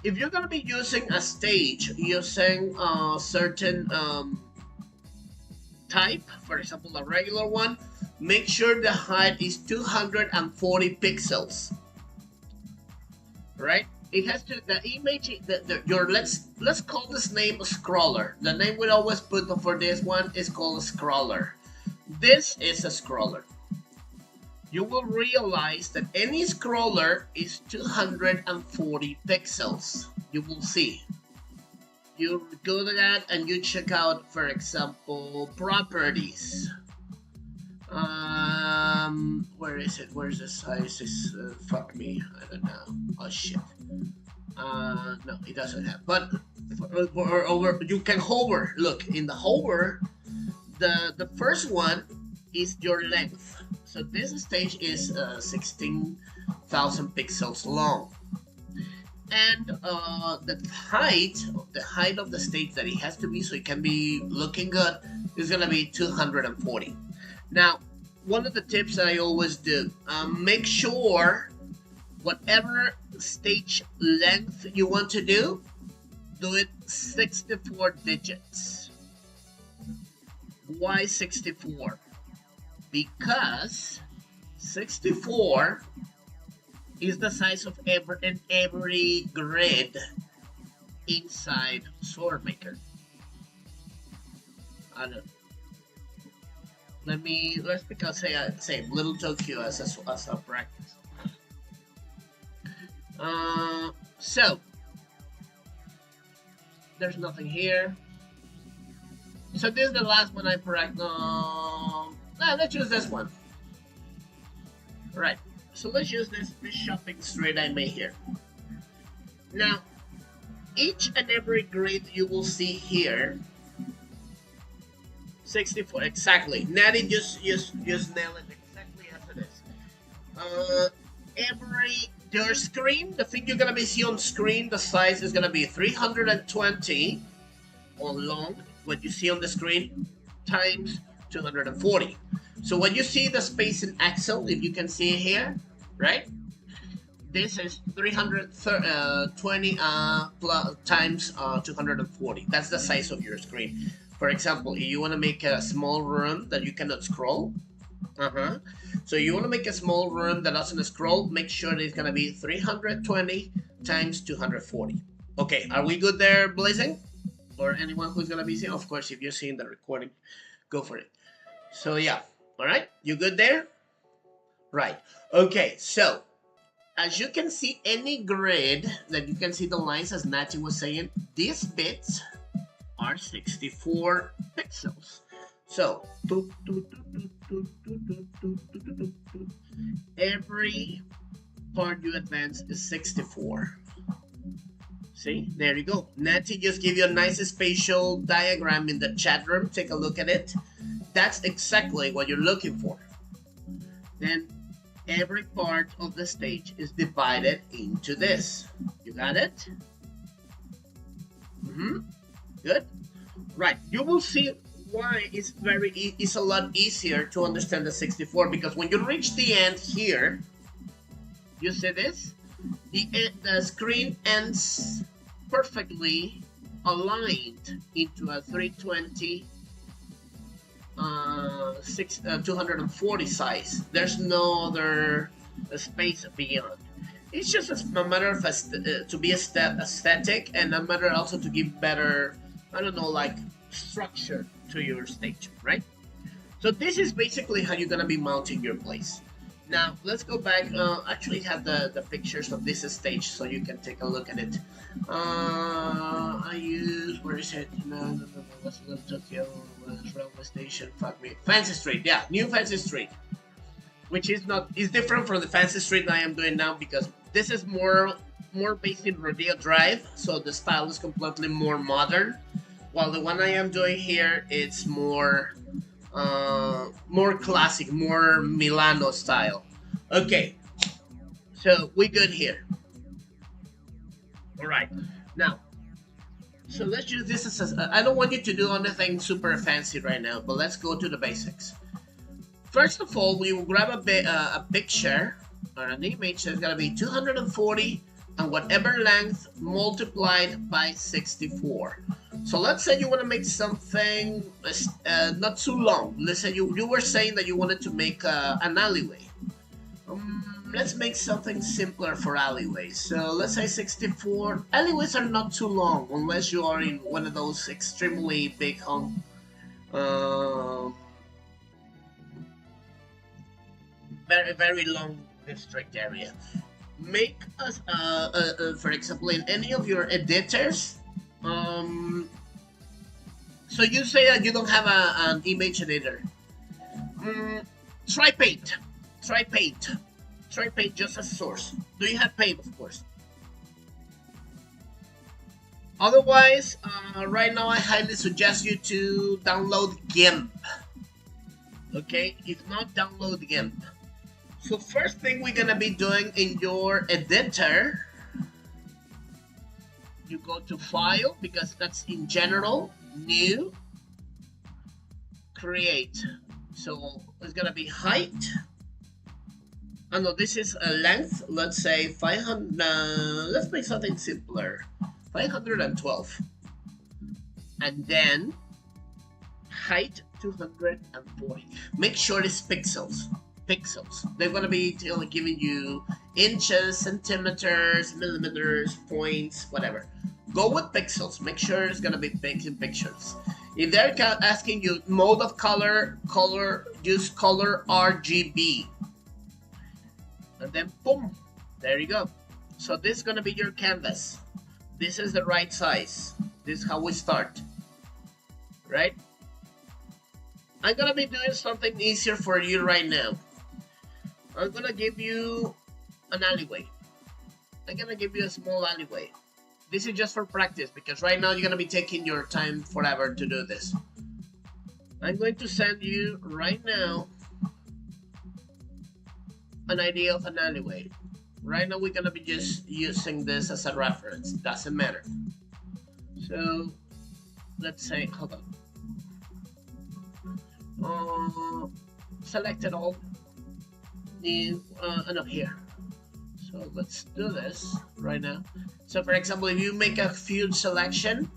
If you're gonna be using a stage using a certain type, for example a regular one, make sure the height is 240 pixels, right? It has to, the image, your let's call this name a scroller. The name we always put for this one is called a scroller. This is a scroller. You will realize that any scroller is 240 pixels. You will see. You go to that and you check out, for example, properties. Where is it? Where's the size? Is fuck me. I don't know. Oh shit. No, it doesn't have. But over, you can hover. Look, in the hover, the first one is your length. So this stage is 16,000 pixels long. And the height of the stage that it has to be so it can be looking good is gonna be 240. Now, one of the tips that I always do, make sure whatever stage length you want to do it 64 digits. Why 64? Because 64 is the size of every grid inside SORMAKER. I don't know. Let's say Little Tokyo as a practice. So there's nothing here. So this is the last one I practiced. Let's use this one. Right. So let's use this shopping street I made here. Now, each and every grid you will see here, 64 exactly. Natty just nail it exactly as it is. Your screen, the thing you're gonna be seeing on screen, the size is gonna be 320 on long. What you see on the screen times 240. So when you see the space in Excel, if you can see it here, right? This is 320 times 240. That's the size of your screen. For example, if you want to make a small room that you cannot scroll, so you want to make a small room that doesn't scroll, make sure it's going to be 320 times 240. Okay, are we good there, Blazing? Or anyone who's going to be seeing? Of course, if you're seeing the recording, go for it. So yeah, all right, you good there? Right. Okay, so as you can see, any grid that you can see the lines, as Natty was saying, these bits are 64 pixels. So every part you advance is 64. See, there you go. Natty just gave you a nice spatial diagram in the chat room. Take a look at it. That's exactly what you're looking for. Then every part of the stage is divided into this. You got it? Good. Right. You will see why it's a lot easier to understand the 64, because when you reach the end here, you see this? The screen ends perfectly aligned into a 320 240 size. There's no other space beyond. It's just a matter of to be aesthetic, and a matter also to give better, I don't know, like structure to your stage, right? So this is basically how you're gonna be mounting your place. Now let's go back. Actually have the pictures of this stage so you can take a look at it. I use, where is it? No, what's the Tokyo railway station? Fuck me. Fancy Street, yeah, new Fancy Street. Which is different from the Fancy Street I am doing now, because this is more based in Rodeo Drive, so the style is completely more modern. While the one I am doing here, it's more classic, more Milano style. Okay, so we good here. All right, now, so let's use this as I don't want you to do anything super fancy right now, but let's go to the basics. First of all, we will grab a picture or an image that's gonna be 240 and whatever length multiplied by 64. So let's say you want to make something not too long. Let's say you were saying that you wanted to make an alleyway. Let's make something simpler for alleyways. So let's say 64. Alleyways are not too long unless you are in one of those extremely big home. Very long district area. Make us, for example, in any of your editors. So you say that you don't have an image editor. Try Paint. Try Paint. Try Paint just as a source. Do you have Paint, of course? Otherwise, right now I highly suggest you to download GIMP. Okay, if not, download GIMP. So first thing we're gonna be doing in your editor, you go to File, because that's in general, New, Create. So it's gonna be height. Oh no, this is a length. Let's say 500. Let's make something simpler. 512. And then height 240. Make sure it's pixels. Pixels. They're gonna be giving you inches, centimeters, millimeters, points, whatever. Go with pixels. Make sure it's gonna be big in pictures. If they're asking you mode of color, use color RGB. And then boom, there you go. So this is gonna be your canvas. This is the right size. This is how we start, right? I'm gonna be doing something easier for you right now. I'm gonna give you an alleyway. I'm gonna give you a small alleyway. This is just for practice, because right now you're gonna be taking your time forever to do this. I'm going to send you right now an idea of an alleyway. Right now we're gonna be just using this as a reference. Doesn't matter. So let's say, hold on. Select it all. And up here. So let's do this right now. So for example, if you make a huge selection,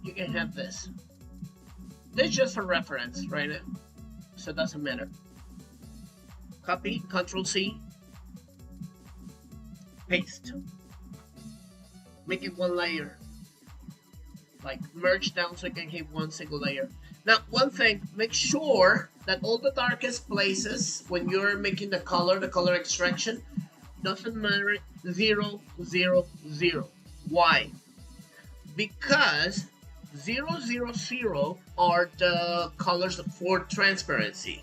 you can have this. This is just for reference right now, so it doesn't matter. Copy, Control C, paste. Make it one layer. Like merge down so you can have one single layer. Now, one thing, make sure that all the darkest places, when you're making the color extraction, doesn't matter 0, 0, 0. Why? Because 0, 0, 0 are the colors for transparency.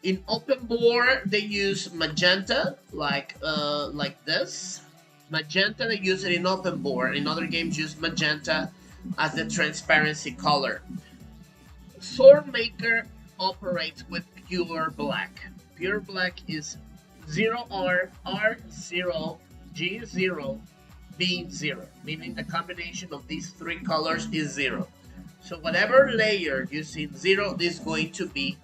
In open bore, they use magenta, like this. Magenta, they use it in open bore. In other games, use magenta as the transparency color. SORMAKER operates with pure black. Pure black is 0R, R0, G0, B0, meaning the combination of these three colors is 0. So whatever layer you see 0 is going to be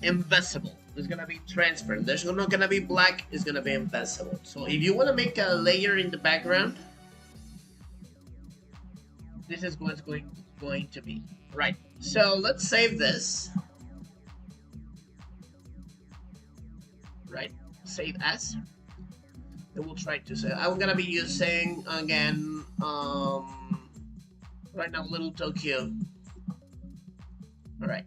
invisible. It's going to be transparent. There's not going to be black, it's going to be invisible. So if you want to make a layer in the background, this is what's going to be. Right. So let's save this. Right. Save as. And we'll try to say I'm gonna be using again right now Little Tokyo. Alright.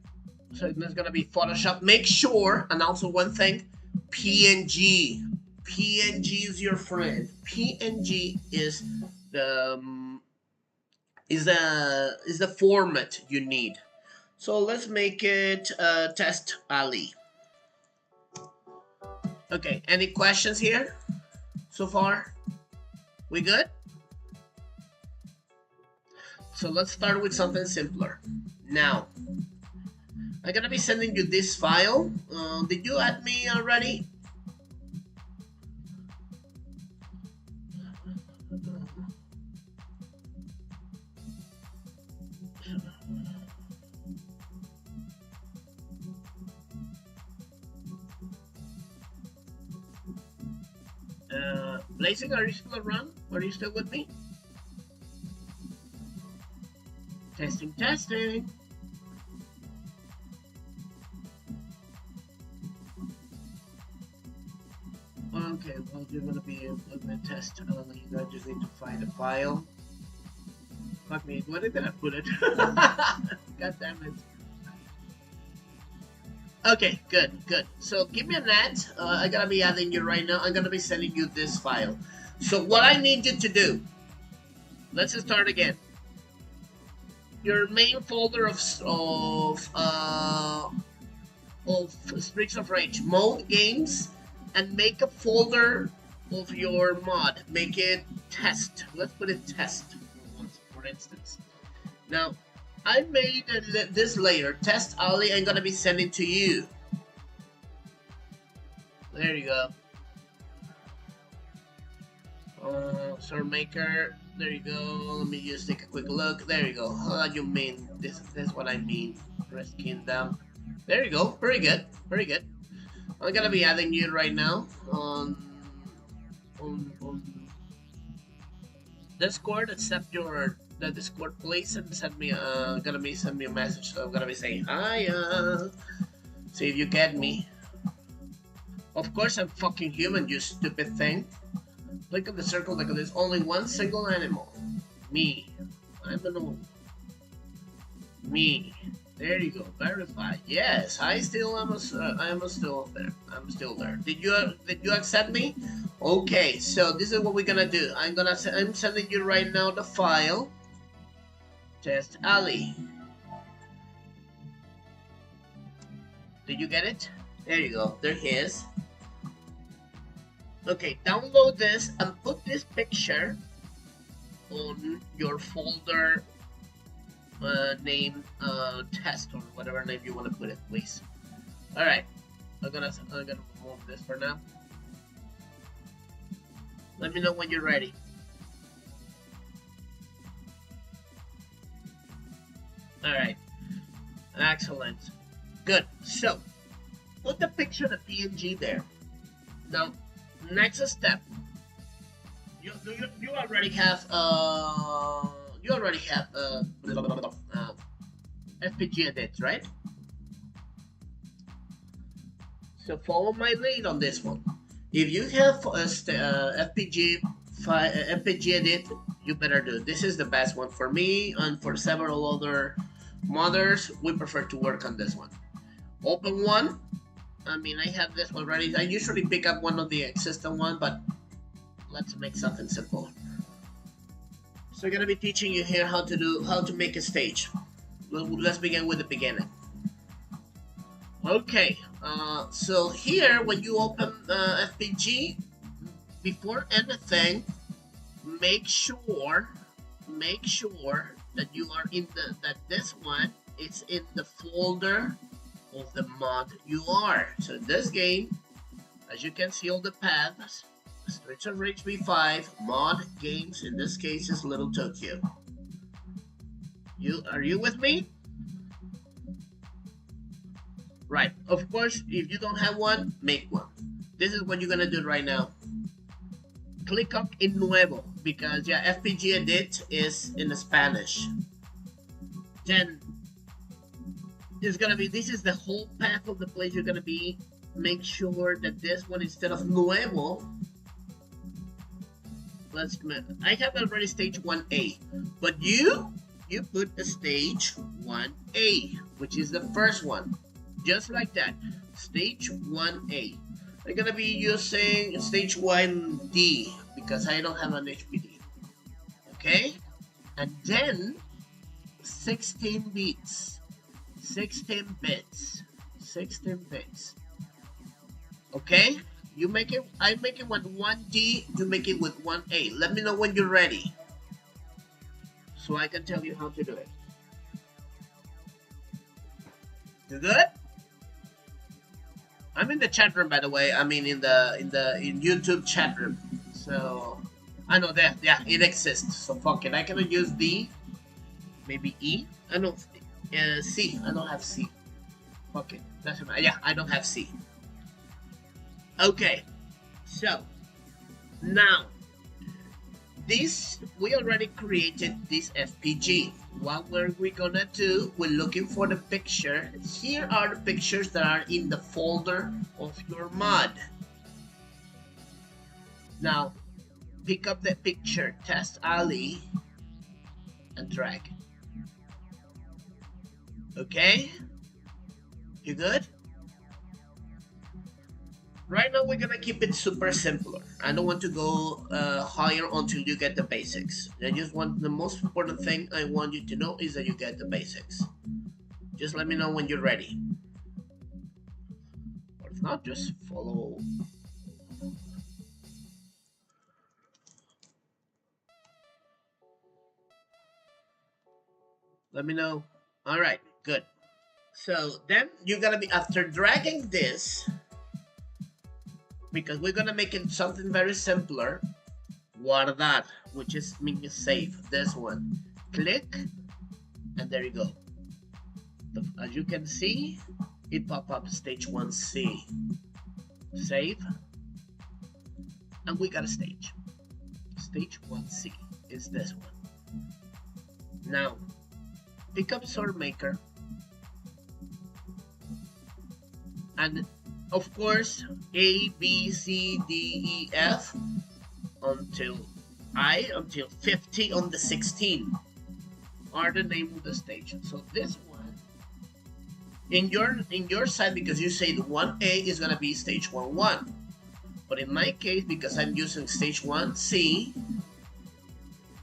So there's gonna be Photoshop. Make sure, and also one thing, PNG. PNG is your friend. PNG is the format you need. So let's make it Test Ali. Okay, any questions here so far? We good? So let's start with something simpler. Now, I'm gonna be sending you this file. Did you add me already? Blazing, are you still around? Are you still with me? Testing, testing. Okay, well, you're gonna be able to test. You guys just need to find the file. Fuck me, where did I put it? God damn it. Okay, good, good. So give me a net. I'm gonna be adding you right now. I'm gonna be sending you this file. So what I need you to do, let's start again. Your main folder of Streets of Rage mode games, and make a folder of your mod. Make it test. Let's put it test for instance. Now, I made this layer, Test Ali, I'm gonna be sending to you. There you go. SORMAKER, there you go. Let me just take a quick look. There you go. How do you mean? This is what I mean. Rest Kingdom. There you go. Very good. Very good. I'm gonna be adding you right now on Discord. Accept the Discord, please, and send me send me a message. So I'm gonna be saying hi. See if you get me. Of course I'm fucking human, you stupid thing. Look at the circle. Look at this. Only one single animal. Me. I'm an old. Me. There you go. Verify. Yes, I am still there. I'm still there. Did you accept me? Okay. So this is what we're gonna do. I'm sending you right now the file. Test Ali. Did you get it? There you go. There he is. Okay, download this and put this picture on your folder name test, or whatever name you want to put it, please. All right, I'm gonna remove this for now. Let me know when you're ready. All right, excellent, good. So put the picture of the PNG there. Now, next step. You already have FPG edit, right? So follow my lead on this one. If you have FPG edit, you better do it. This is the best one for me and for several other Mothers, we prefer to work on this one. Open one. I mean, I have this one ready. I usually pick up one of the existing one, but let's make something simple. So I'm gonna be teaching you here how to make a stage. Let's begin with the beginning. Okay, so here when you open FPG, before anything, make sure that you are in that this one is in the folder of the mod you are. So in this game, as you can see all the paths, Streets of Rage V5, mod, games, in this case is Little Tokyo. Are you with me? Right, of course, if you don't have one, make one. This is what you're gonna do right now. Click up in Nuevo, because yeah, FPG Edit is in Spanish. Then, it's gonna be, this is the whole path of the place you're gonna be. Make sure that this one, instead of Nuevo, I have already stage 1A, but you put a stage 1A, which is the first one. Just like that, stage 1A. I'm gonna be using stage 1D because I don't have an HPD. Okay? And then 16 bits. 16 bits. 16 bits. Okay? You make it, I make it with 1D, you make it with 1A. Let me know when you're ready, so I can tell you how to do it. You good? I'm in the chat room, by the way. I mean in YouTube chat room. So I know that, yeah, it exists. So fuck it. I cannot use D, maybe E. I know C. I don't have C. Fuck it. Doesn't matter. Yeah, I don't have C. Okay, so now this, we already created this FPG. What were we gonna do? We're looking for the picture. Here are the pictures that are in the folder of your mod. Now pick up the picture, Test Alley, and drag. Okay, you good? Right now, we're gonna keep it super simpler. I don't want to go higher until you get the basics. I just want, the most important thing I want you to know is that you get the basics. Just let me know when you're ready. Or if not, just follow. Let me know. All right, good. So then you're gonna be, after dragging this, because we're gonna make it something very simpler, guardar, which is means save. This one, click, and there you go. As you can see, it pop up stage 1C. Save, and we got a stage. Stage 1C is this one. Now, pick up SORMAKER, and of course, A, B, C, D, E, F until 50 on the 16 are the name of the stage. So this one, in your side, because you say the 1A is gonna be stage 1-1, but in my case, because I'm using stage 1C,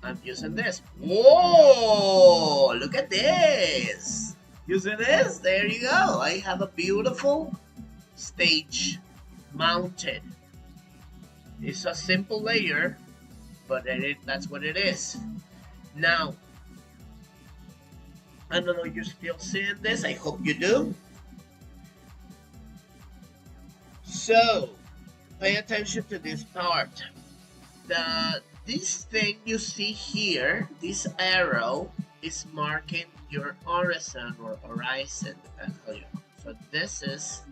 I'm using this. Whoa! Look at this. Using this, there you go. I have a beautiful stage mounted. It's a simple layer, but that's what it is. Now, I don't know if you're still seeing this. I hope you do. So, pay attention to this part. This thing you see here, this arrow, is marking your horizon or horizon, depends how you. So this is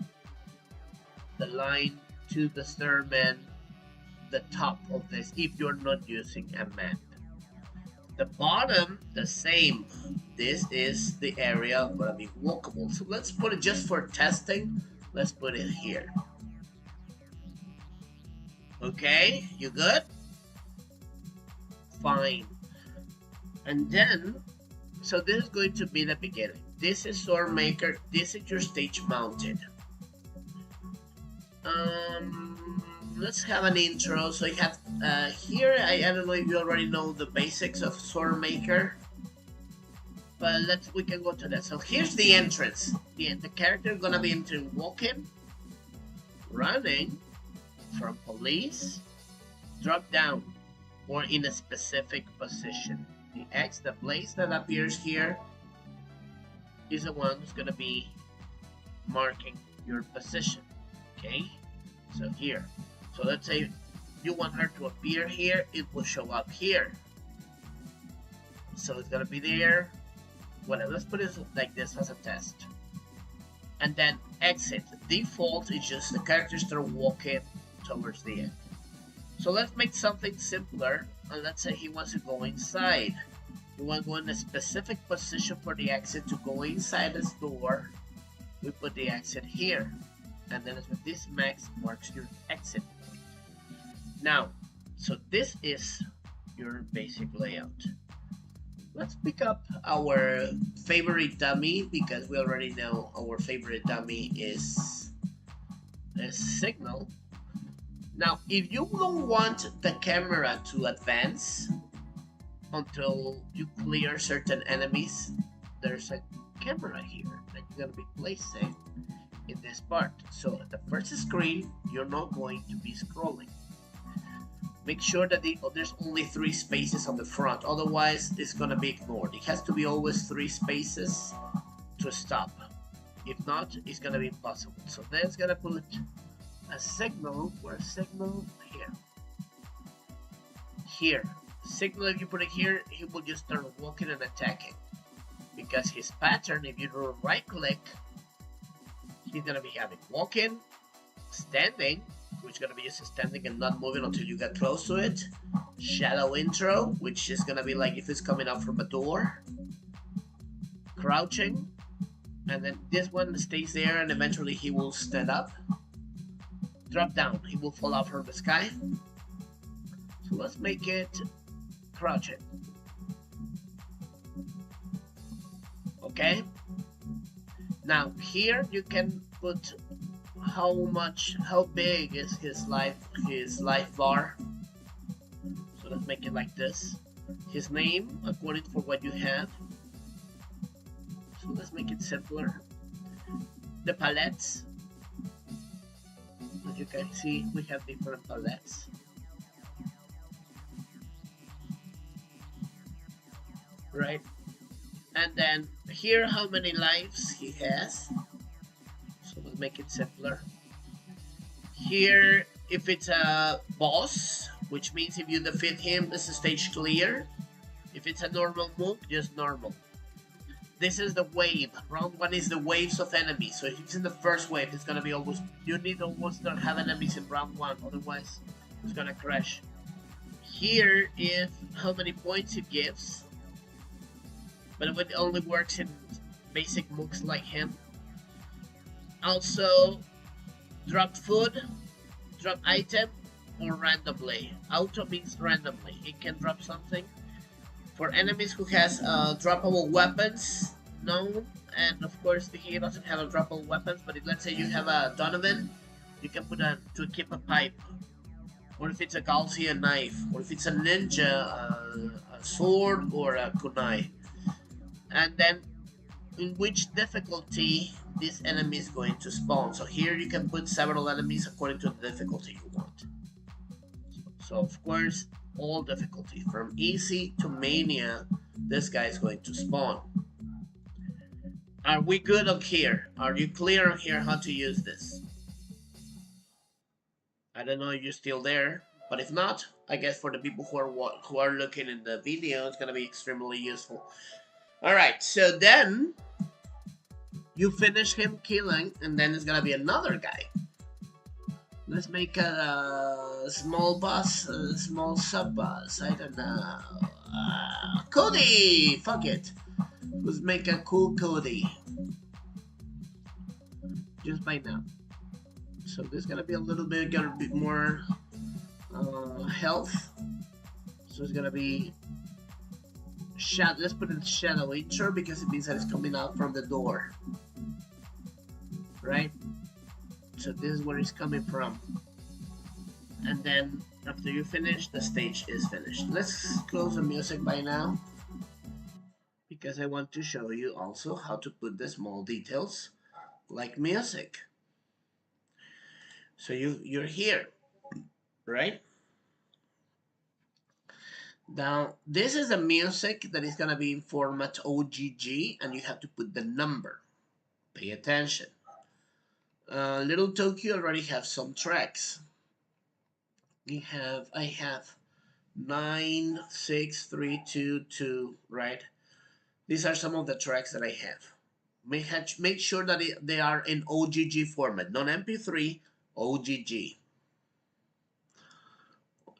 the line to determine the top of this if you're not using a map. The bottom, the same. This is the area gonna be walkable. So let's put it, just for testing, let's put it here. Okay, you good? Fine. And then So this is going to be the beginning. This is SORMAKER. This is your stage mounted. Let's have an intro. So you have here. I don't know if you already know the basics of SORMAKER, but we can go to that. So here's the entrance. The character is gonna be into walking, running from police, drop down, or in a specific position. The X, the place that appears here, is the one who's gonna be marking your position. Okay, so here. So let's say you want her to appear here, it will show up here. So it's gonna be there. Whatever. Let's put it like this as a test. And then exit. Default is just the character start walking towards the end. So let's make something simpler, and let's say he wants to go inside. You want to go in a specific position for the exit to go inside this door. We put the exit here, and then this max marks your exit point. Now, so this is your basic layout. Let's pick up our favorite dummy, because we already know our favorite dummy is Signal. Now, if you don't want the camera to advance until you clear certain enemies, there's a camera here that you're going to be placing in this part. So at the first screen, you're not going to be scrolling. Make sure that there's only 3 spaces on the front, otherwise it's going to be ignored. It has to be always 3 spaces to stop. If not, it's going to be impossible. So then it's going to put a signal, or a signal here. Here. Signal, if you put it here, he will just start walking and attacking. Because his pattern, if you do a right click, he's going to be having walking, standing, which is going to be just standing and not moving until you get close to it. Shadow intro, which is going to be like if it's coming out from a door. Crouching. And then this one stays there and eventually he will stand up. Drop down. He will fall off from the sky. So let's make it crouching. Okay. Now here you can put how big is his life bar. So let's make it like this. His name according for what you have. So let's make it simpler. The palettes. As you can see, we have different palettes. Right? And then here how many lives he has. So let's make it simpler. Here, if it's a boss, which means if you defeat him, this is stage clear. If it's a normal move, just normal. This is the wave. Round 1 is the waves of enemies. So if it's in the first wave, it's gonna be almost, you need almost not have enemies in round 1, otherwise it's gonna crash. Here is how many points it gives, but it only works in basic moves like him. Also, drop food, drop item, or randomly. Auto means randomly. It can drop something. For enemies who has droppable weapons, no, and of course he doesn't have a droppable weapons, but if let's say you have a Donovan, you can put to keep a pipe, or if it's a Galsi, a knife, or if it's a ninja, a sword, or a kunai. And then in which difficulty this enemy is going to spawn. So here you can put several enemies according to the difficulty you want. So of course, all difficulty from easy to mania, this guy is going to spawn. Are we good on here? Are you clear on here how to use this? I don't know if you're still there, but if not, I guess for the people who are looking in the video, it's gonna be extremely useful. All right, so then you finish him killing, and then it's gonna be another guy. Let's make a small boss, a small sub boss. I don't know. Cody, fuck it. Let's make a cool Cody. Just by now. So there's gonna be a little bit, more health. So it's gonna be let's put it shadow intro because it means that it's coming out from the door, right? So this is where it's coming from. And then after you finish, the stage is finished. Let's close the music by now because I want to show you also how to put the small details like music. So you're here, right? Now this is the music that is gonna be in format OGG, and you have to put the number. Pay attention. Little Tokyo already have some tracks. I have 9, 6, 3, 2, 2, right? These are some of the tracks that I have. Make sure that they are in OGG format, not MP3, OGG.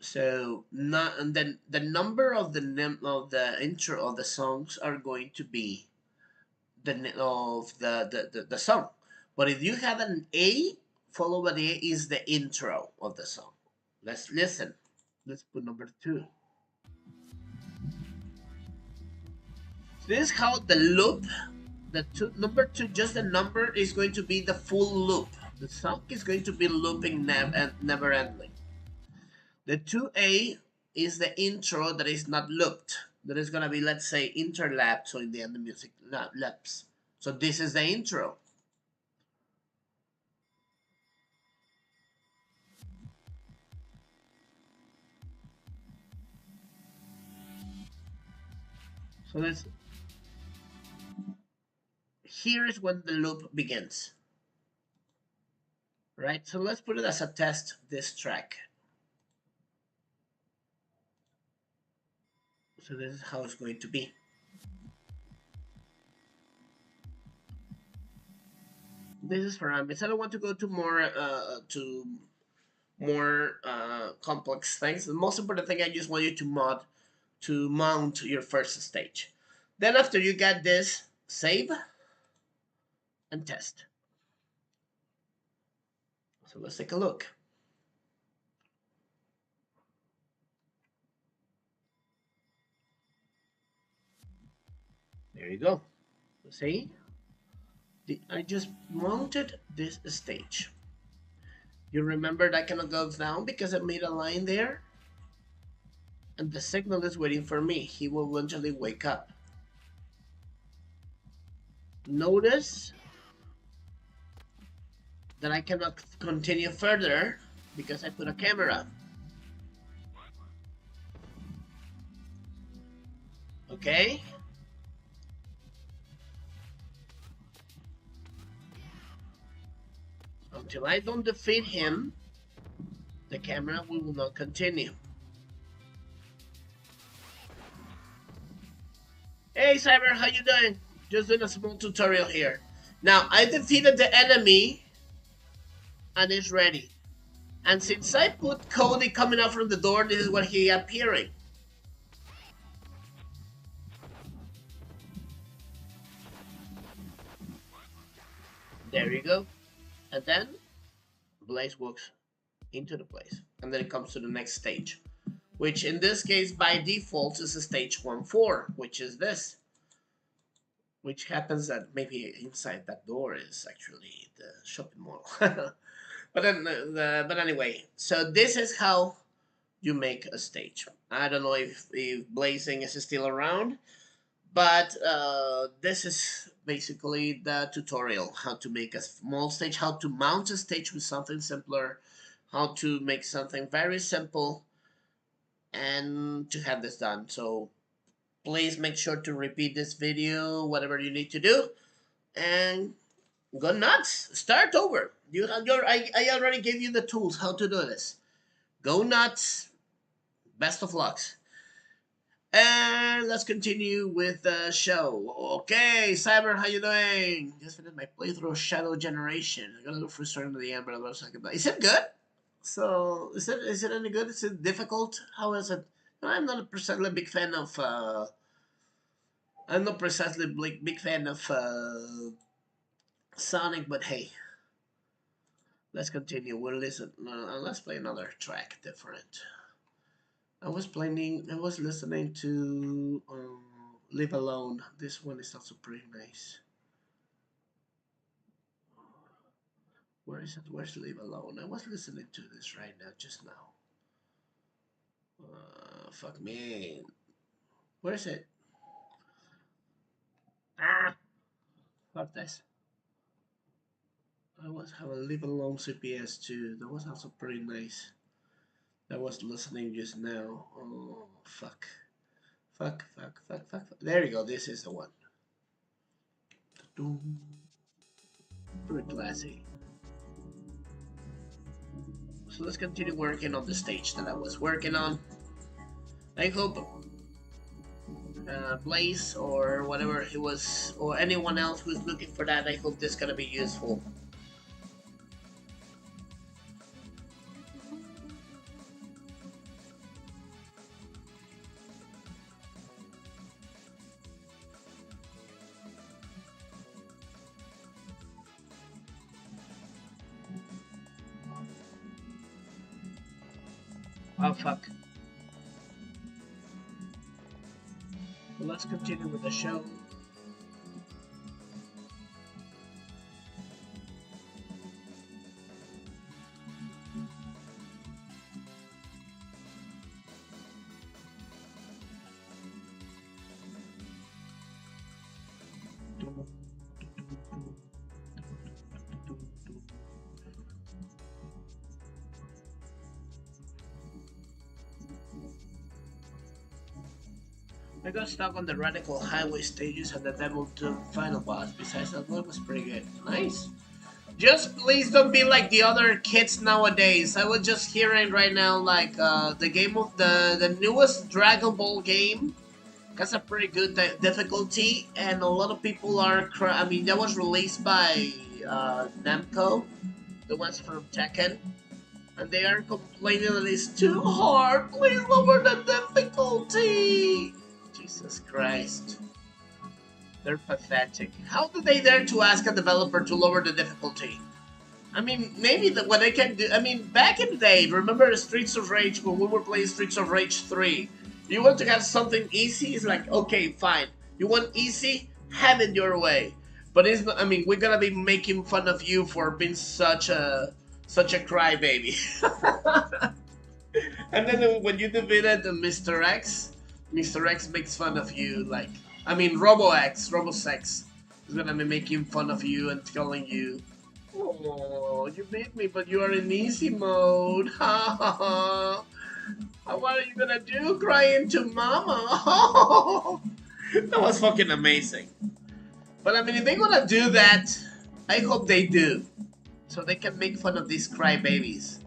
So not, and then the number of the intro of the songs are going to be the song. But if you have an A, followed by the A is the intro of the song. Let's listen. Let's put number 2. This is how the loop, number 2, just the number is going to be the full loop. The song is going to be looping never ending. The 2A is the intro that is not looped. That is going to be, let's say, interlapped, so in the end the music laps. So this is the intro. So here is when the loop begins. Right, so let's put it as a test, this track. So this is how it's going to be. This is parameters. I don't want to go to more complex things. The most important thing, I just want you to mount your first stage. Then after you get this, save and test. So let's take a look. There you go. See? I just mounted this stage. You remember that kind of goes down because I made a line there? And the signal is waiting for me. He will eventually wake up. Notice that I cannot continue further because I put a camera. Okay? Until I don't defeat him, the camera will not continue. Hey Cyber, how you doing? Just doing a small tutorial here. Now, I defeated the enemy and it's ready. And since I put Cody coming out from the door, this is what he appearing. There you go. And then Blaze walks into the place. And then it comes to the next stage, which in this case by default is a stage 1-4, which is this. Which happens that maybe inside that door is actually the shopping mall. But anyway, so this is how you make a stage. I don't know if Blazing is still around, but this is basically the tutorial, how to make a small stage, how to mount a stage with something simpler, how to make something very simple, and to have this done. So please make sure to repeat this video, whatever you need to do, and go nuts. Start over. I already gave you the tools how to do this. Go nuts. Best of lucks. And let's continue with the show. Okay, Cyber, how you doing? Just finished my playthrough of Shadow Generation. I got a little frustrated at the end, but I was like, is it good? So, is it any good? Is it difficult? How is it? I'm not precisely a big fan of. I'm not precisely big fan of Sonic, but hey, let's continue. Let's play another track different. I was listening to Live Alone. This one is also pretty nice. Where is it? Where's Live Alone? I was listening to this right now, just now. Fuck me. Where is it? Ah! Fuck this. I was have a Live Alone CPS too. That was also pretty nice. I was listening just now. Oh, fuck. Fuck. There you go. This is the one. Pretty classy. So let's continue working on the stage that I was working on. I hope Blaze or whatever he was, or anyone else who's looking for that, I hope this is gonna be useful. Oh fuck. Well, let's continue with the show. I got stuck on the Radical Highway stages and the Devil 2 final boss. Besides that, one was pretty good. Nice. Just please don't be like the other kids nowadays. I was just hearing right now like the game of the newest Dragon Ball game has a pretty good difficulty, and a lot of people are. I mean, that was released by Namco, the ones from Tekken, and they are complaining that it's too hard. Please lower the difficulty. Jesus Christ. They're pathetic. How do they dare to ask a developer to lower the difficulty? I mean, maybe what they can do... I mean, back in the day, remember Streets of Rage when we were playing Streets of Rage 3? You want to have something easy? It's like, okay, fine. You want easy? Have it your way. But it's not... I mean, we're gonna be making fun of you for being such a crybaby. And then when you defeated Mr. X... Mr. X makes fun of you, like... I mean, Robosex is gonna be making fun of you and telling you, "Oh, you beat me, but you are in easy mode. What are you gonna do? Cry into mama?" That was fucking amazing. But I mean, if they're gonna do that, I hope they do, so they can make fun of these crybabies.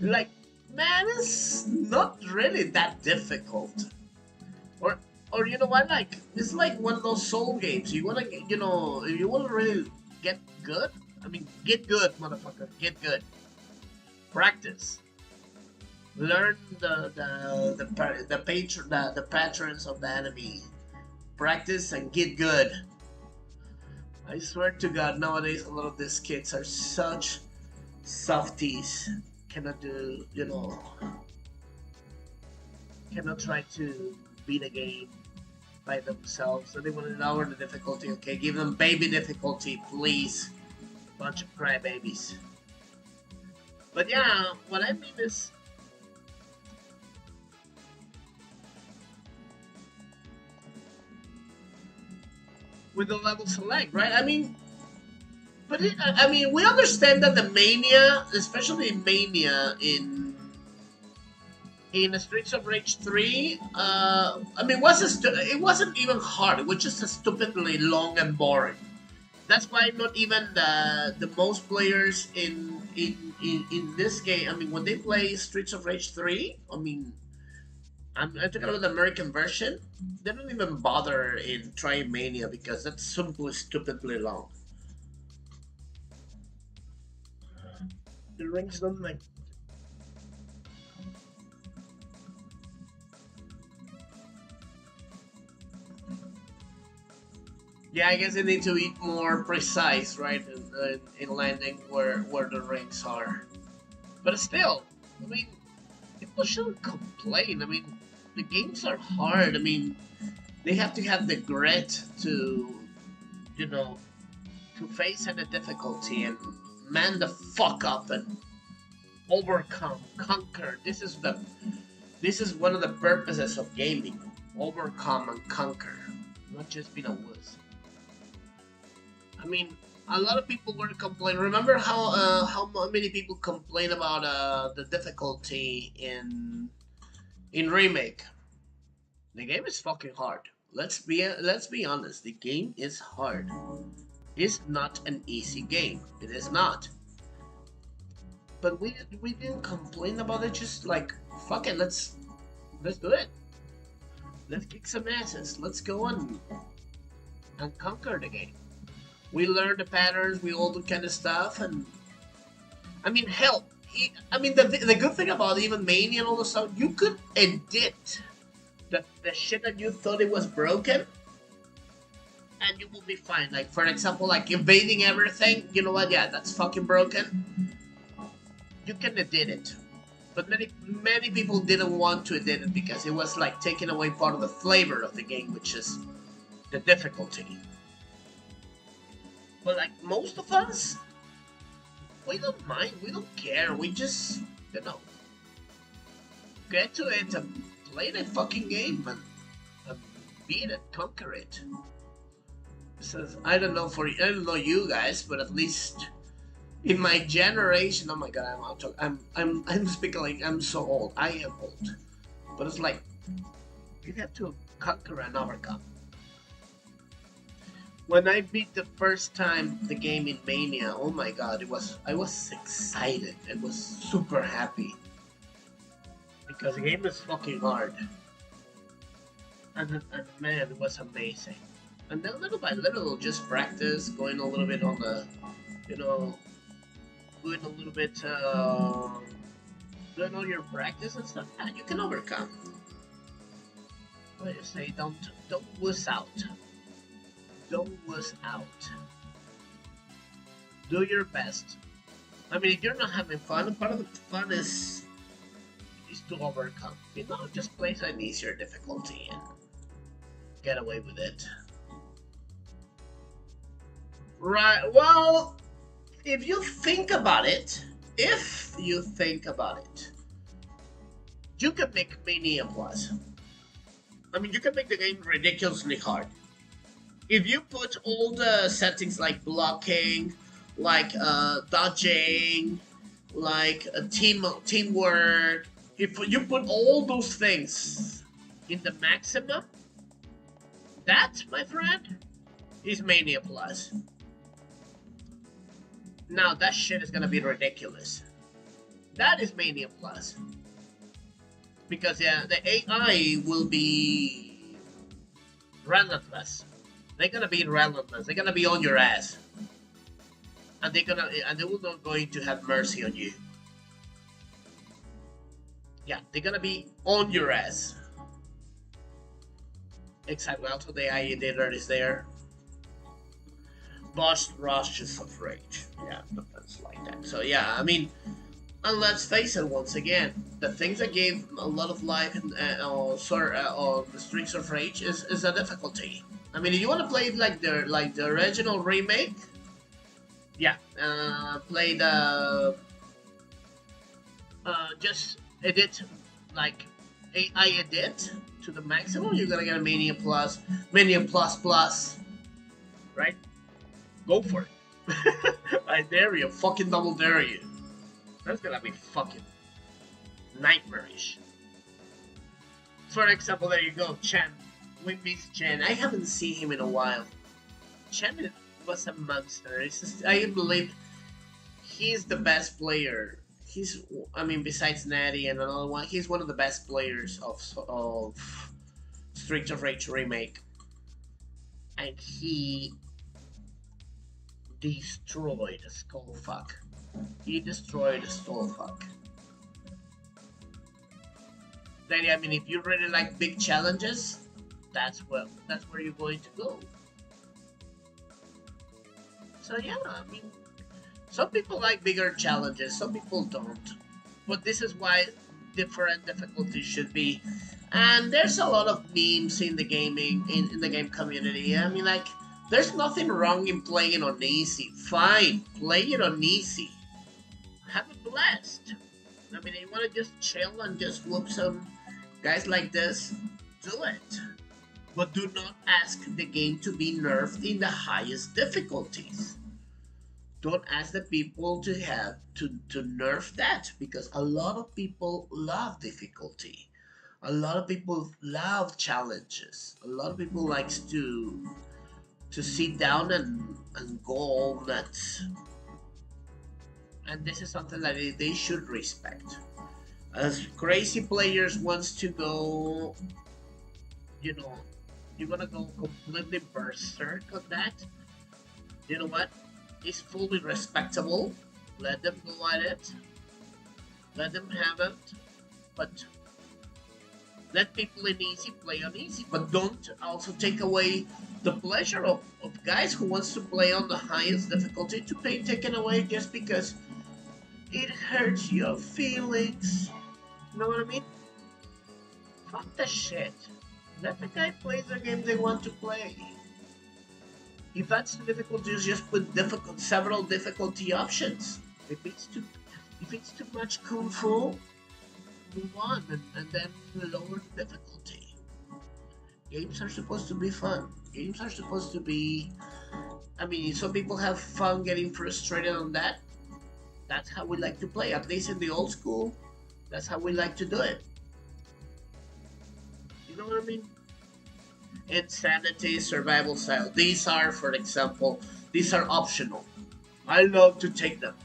Like, man, it's not really that difficult. Or you know what, like, it's like one of those soul games. You wanna get, you know, if you wanna really get good, I mean, get good, motherfucker, get good. Practice. Learn the patterns of the enemy. Practice and get good. I swear to God, nowadays a lot of these kids are such softies. Cannot do, you know, cannot try to beat a game by themselves. So they want to lower the difficulty. Okay, give them baby difficulty, please. Bunch of crybabies. But yeah, what I mean is, with the level select, right? I mean, but I mean, we understand that the mania, especially mania in Streets of Rage 3, I mean, it wasn't even hard. It was just stupidly long and boring. That's why not even the most players in this game. I mean, when they play Streets of Rage 3, I mean, I'm talking about the American version. They don't even bother in trying Mania because that's simply stupidly long. The rings don't like. Yeah, I guess they need to be more precise, right, in landing where the rings are. But still, I mean, people shouldn't complain. I mean, the games are hard. I mean, They have to have the grit to, you know, to face any difficulty and man the fuck up and overcome, conquer. This is one of the purposes of gaming. Overcome and conquer, not just being a wuss. I mean, a lot of people were complaining. Remember how many people complain about the difficulty in remake? The game is fucking hard. Let's be honest. The game is hard. It's not an easy game. It is not. But we didn't complain about it. Just like fuck it. Let's do it. Let's kick some asses. Let's go and conquer the game. We learn the patterns. We all the kind of stuff. And I mean, hell. I mean, the good thing about even Mania and all the stuff, you could edit the shit that you thought it was broken, and you will be fine. Like, for example, like invading everything, you know what, yeah, that's fucking broken. You can edit it. But many people didn't want to edit it because it was like taking away part of the flavor of the game, which is the difficulty. But like most of us, we don't mind, we don't care, we just, you know, get to it and play the fucking game and beat it, conquer it. So I don't know you guys, but at least in my generation, oh my god, I'm speaking like I'm so old. I am old, but it's like you have to conquer and overcome. When I beat the first time the game in Mania, oh my god, I was excited. I was super happy because the game is fucking hard, and man, it was amazing. And then little by little, just practice, going a little bit on the, you know, doing a little bit, doing all your practice and stuff, and you can overcome. What do you say? Don't wuss out. Don't wuss out. Do your best. I mean, if you're not having fun, part of the fun is to overcome. You know, just play an easier difficulty and get away with it. Right, well, if you think about it, you can make Mania Plus. I mean, you can make the game ridiculously hard. If you put all the settings like blocking, like dodging, like teamwork, if you put all those things in the maximum, that, my friend, is Mania Plus. Now that shit is gonna be ridiculous. That is Mania Plus. Because yeah, the AI will be relentless. They're gonna be relentless. They're gonna be on your ass. And they will not going to have mercy on you. Yeah, they're gonna be on your ass. Exactly. Also, the AI editor is there. Rushes of rage. Yeah, things like that. So yeah, I mean, and let's face it once again, the things that gave a lot of life on the Streets of Rage is the difficulty. I mean, if you want to play it like the original remake, yeah, play the just edit like AI edit to the maximum. You're gonna get a Mania Plus, right? Go for it. I dare you. Fucking double dare you. That's gonna be fucking nightmarish. For example, there you go, Chen. We miss Chen. I haven't seen him in a while. Chen was a monster. It's just, I believe he's the best player. I mean, besides Natty and another one, he's one of the best players of Streets of Rage remake. And he destroyed Skullfuck. He destroyed Skullfuck. Then, I mean, if you really like big challenges, that's where you're going to go. So yeah, I mean, some people like bigger challenges, some people don't. But this is why different difficulties should be. And there's a lot of memes in the gaming in the game community. I mean, like, there's nothing wrong in playing it on easy. Fine, play it on easy. Have a blast. I mean, you want to just chill and just whoop some guys like this, do it. But do not ask the game to be nerfed in the highest difficulties. Don't ask the people to have to nerf that, because a lot of people love difficulty. A lot of people love challenges. A lot of people likes to sit down and go all nuts. And this is something that they should respect. As crazy players wants to go, you know, you're gonna go completely berserk on that. You know what? It's fully respectable. Let them go at it. Let them have it. But let people in easy play on easy. But don't also take away the pleasure of guys who wants to play on the highest difficulty to be taken away just because it hurts your feelings. You know what I mean? Fuck the shit. Let the guy play the game they want to play. If that's the difficulty, just put several difficulty options. If it's too much kung fu, move on and then lower the difficulty. Games are supposed to be fun. Games are supposed to be. I mean, some people have fun getting frustrated on that. That's how we like to play. At least in the old school, that's how we like to do it. You know what I mean? Insanity, survival style. These are, for example, these are optional. I love to take them.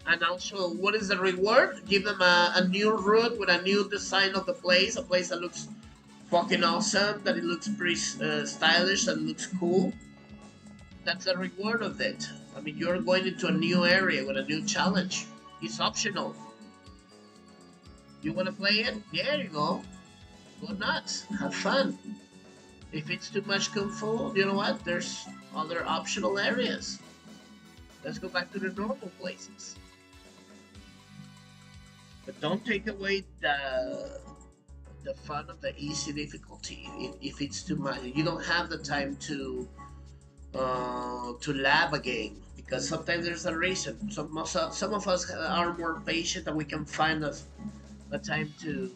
And also, what is the reward? Give them a new route with a new design of the place. A place that looks fucking awesome. That it looks pretty stylish and looks cool. That's the reward of it. I mean, you're going into a new area with a new challenge. It's optional. You want to play it? There you go. Go nuts. Have fun. If it's too much kung fu, you know what? There's other optional areas. Let's go back to the normal places. But don't take away the fun of the easy difficulty. If it's too much, you don't have the time to lab a game, because sometimes there's a reason. Some of us are more patient and we can find a time to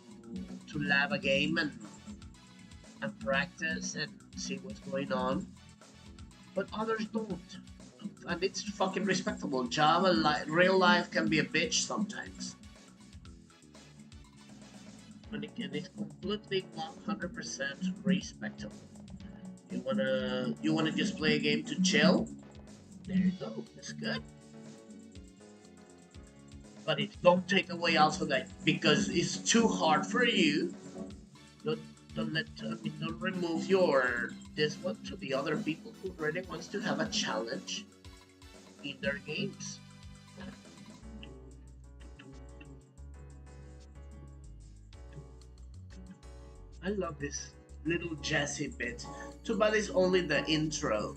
lab a game and practice and see what's going on. But others don't, and it's fucking respectable. Real life can be a bitch sometimes, and it's completely 100% respectable. You wanna just play a game to chill? There you go. That's good. But don't take away also that because it's too hard for you. Don't remove this one to the other people who really wants to have a challenge in their games. I love this little jazzy bit. Too bad it's only the intro.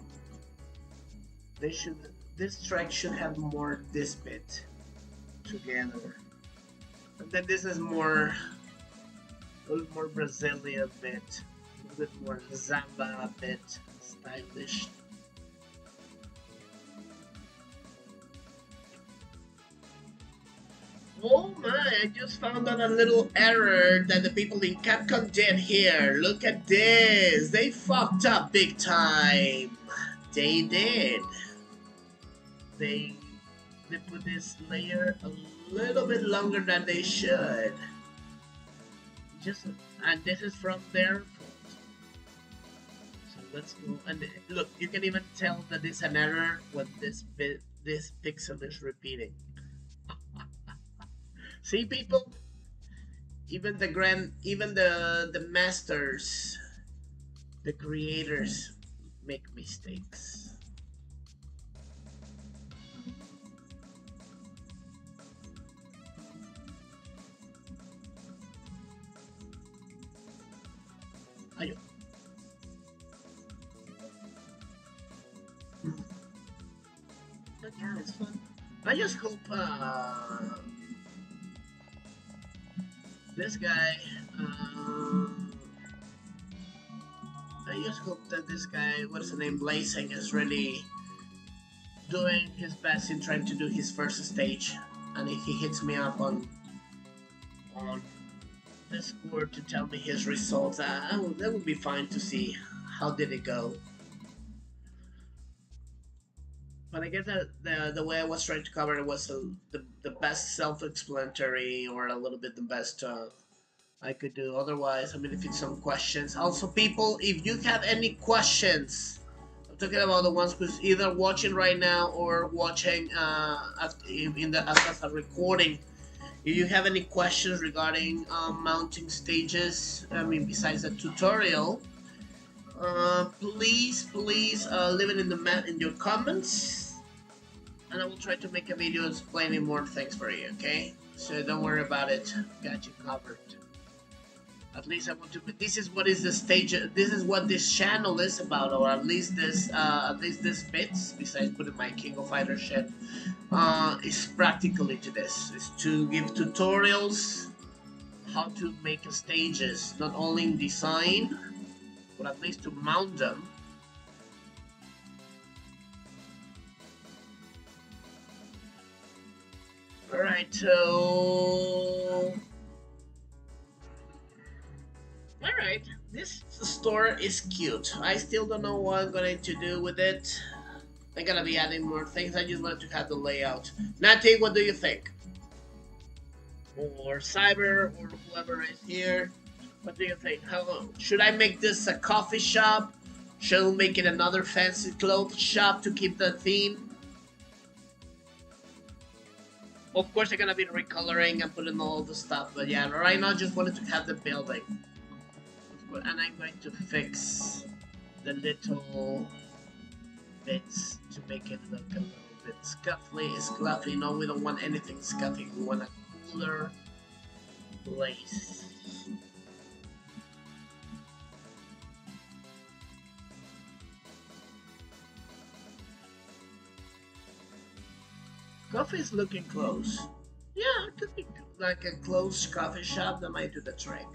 This track should have more this bit together. And then this is a little more Brazilian bit, a little bit more Zamba bit, stylish. Oh my, I just found out a little error that the people in Capcom did here. Look at this. They fucked up big time. They did. They put this layer a little bit longer than they should. And this is from their fault. So let's go and look. You can even tell that it's an error when this pixel is repeating. See, people, even the masters, the creators make mistakes. Ayun. But yeah, it's fun. I just hope this guy, I just hope that this guy, what's the name, Blazing, is really doing his best in trying to do his first stage. And if he hits me up on Discord to tell me his results, that would be fine to see how did it go. But I guess that the way I was trying to cover it was the best self-explanatory, or a little bit the best I could do. Otherwise, I mean, if it's some questions. Also, people, if you have any questions, I'm talking about the ones who's either watching right now or watching as a recording. If you have any questions regarding mounting stages, I mean, besides the tutorial, please leave it in your comments, and I will try to make a video explaining more things for you. Okay, so don't worry about it. Got you covered. At least I want to. This is what is the stage. This is what this channel is about, or at least this bits. Besides putting my King of Fighters shit, is practically to this. Is to give tutorials how to make stages, not only in design, but at least to mount them. Alright, so... Alright, this store is cute. I still don't know what I'm going to do with it. I'm gonna be adding more things. I just wanted to have the layout. Natty, what do you think? Or Cyber, or whoever is here. What do you think? How should I make this a coffee shop? Should I make it another fancy clothes shop to keep the theme? Of course, I'm gonna be recoloring and putting all the stuff, but yeah, right now I just wanted to have the building. And I'm going to fix the little bits to make it look a little bit scuffy. No, we don't want anything scuffy. We want a cooler place. Coffee is looking close. Yeah, it could be like a closed coffee shop that might do the trick.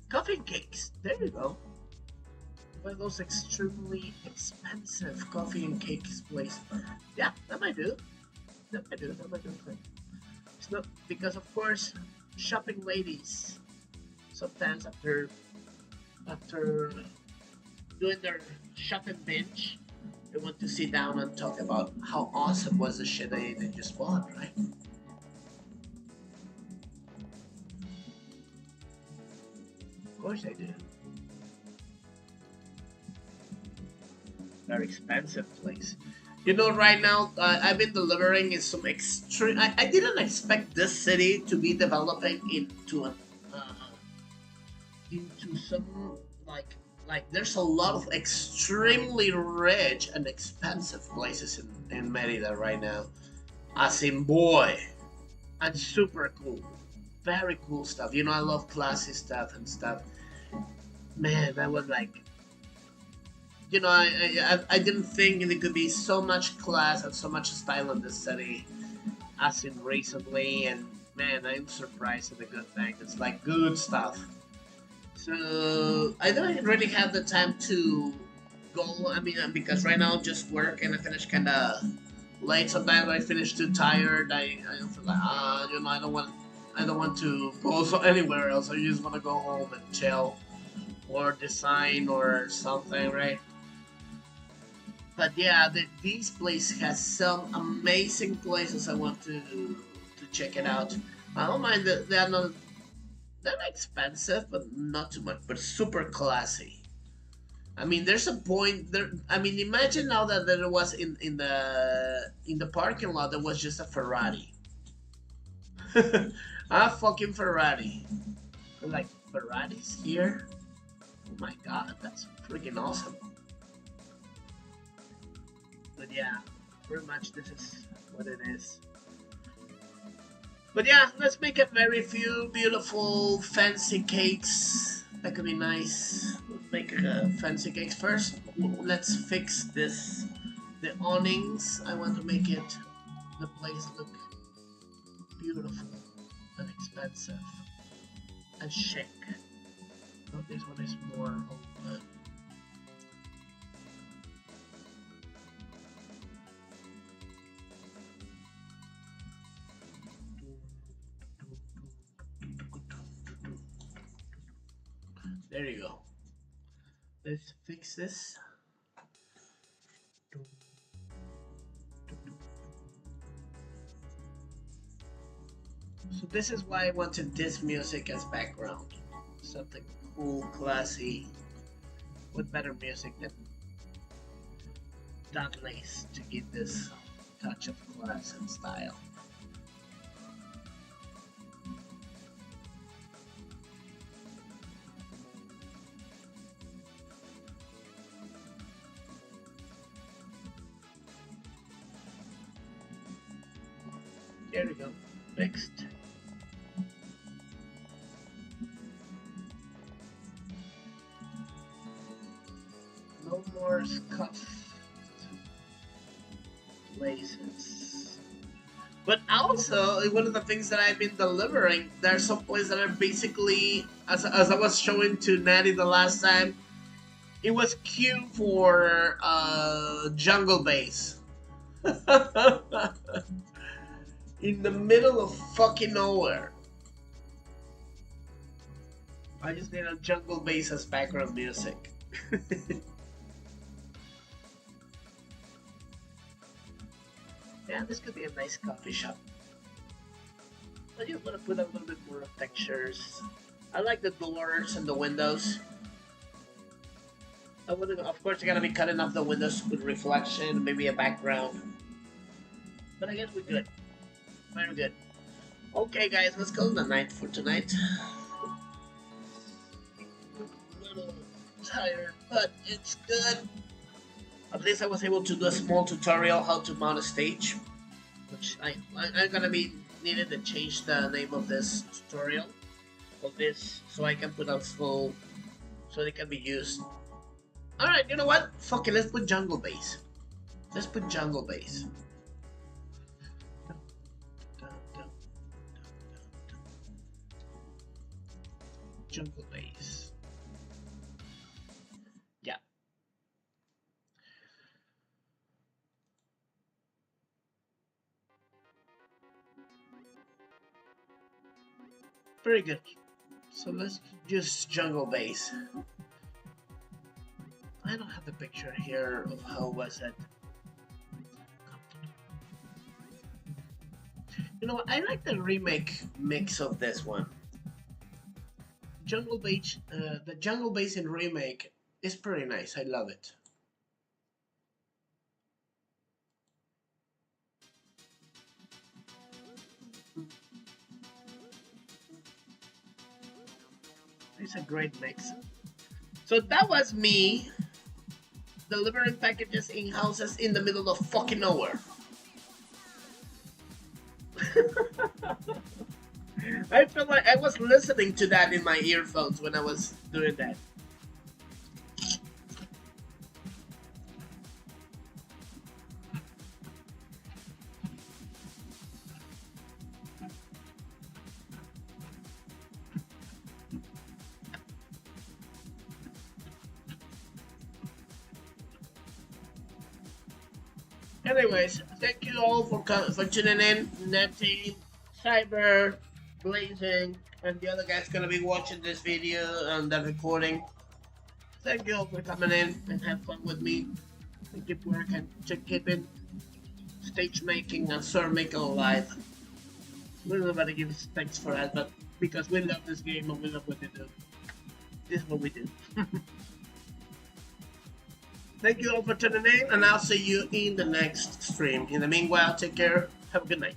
Coffee and cakes. There you go. One of those extremely expensive coffee and cakes place. Yeah, that might do. That might do thing. It's not because, of course, shopping ladies sometimes after doing their shopping binge, they want to sit down and talk about how awesome was the shit they just bought, right? Of course I do. Very expensive place. You know, right now I've been delivering in some extreme. I didn't expect this city to be developing into some like there's a lot of extremely rich and expensive places in Merida right now. As in, boy, and super cool, very cool stuff. You know, I love classy stuff and stuff. Man, I was like, you know, I didn't think there could be so much class and so much style in this city as in recently, and man, I'm surprised at the good thing. It's like good stuff. So I don't really have the time to go. I mean, because right now just work and I finish kind of late. Sometimes I finish too tired. I feel like you know, I don't want to go anywhere else. I just want to go home and chill or design or something, right? But yeah, this place has some amazing places I want to check it out. I don't mind that they're not expensive, but not too much, but super classy. I mean, there's a point there. I mean, imagine now that there was in the parking lot there was just a Ferrari, a fucking Ferrari. Like, Ferraris here? Oh my god, that's freaking awesome. But yeah, pretty much this is what it is. But yeah, let's make a very few beautiful fancy cakes. That could be nice. Let's make fancy cakes first. Let's fix this The awnings, I want to make it, the place look beautiful and expensive and chic. Oh, this one is more open. There you go. Let's fix this. So this is why I wanted this music as background. Something cool, classy, with better music than Dudley's to give this touch of class and style. There we go. Fixed. No more scuffed laces. But also, one of the things that I've been delivering, there are some places that are basically, as I was showing to Natty the last time, it was cute for jungle base. In the middle of fucking nowhere. I just need a jungle bass as background music. Yeah, this could be a nice coffee shop. I just want to put a little bit more of textures. I like the doors and the windows. I would, of course, you gotta be cutting off the windows with reflection, maybe a background. But I guess we're good. Very good. Okay, guys, let's call it a night for tonight. A little tired, but it's good. At least I was able to do a small tutorial how to mount a stage, which I'm gonna be needed to change the name of this tutorial of this so I can put out full, so they can be used. All right, you know what? Fuck it, let's put jungle bass. Let's put jungle bass. Jungle bass. Yeah. Very good. So let's just jungle bass. I don't have the picture here of how was it. You know what? I like the remake mix of this one. Jungle bass, the jungle bass in remake is pretty nice. I love it. It's a great mix. So that was me delivering packages in houses in the middle of fucking nowhere. I felt like I was listening to that in my earphones when I was doing that. Anyways, thank you all for tuning in. Netty, Cyber, Blazing, and the other guys gonna be watching this video and the recording. Thank you all for coming in and have fun with me. And keep working to keep it stage making and SORMAKER alive. Nobody gives thanks for that, but because we love this game and we love what we do. This is what we do. Thank you all for tuning in, and I'll see you in the next stream. In the meanwhile, take care. Have a good night.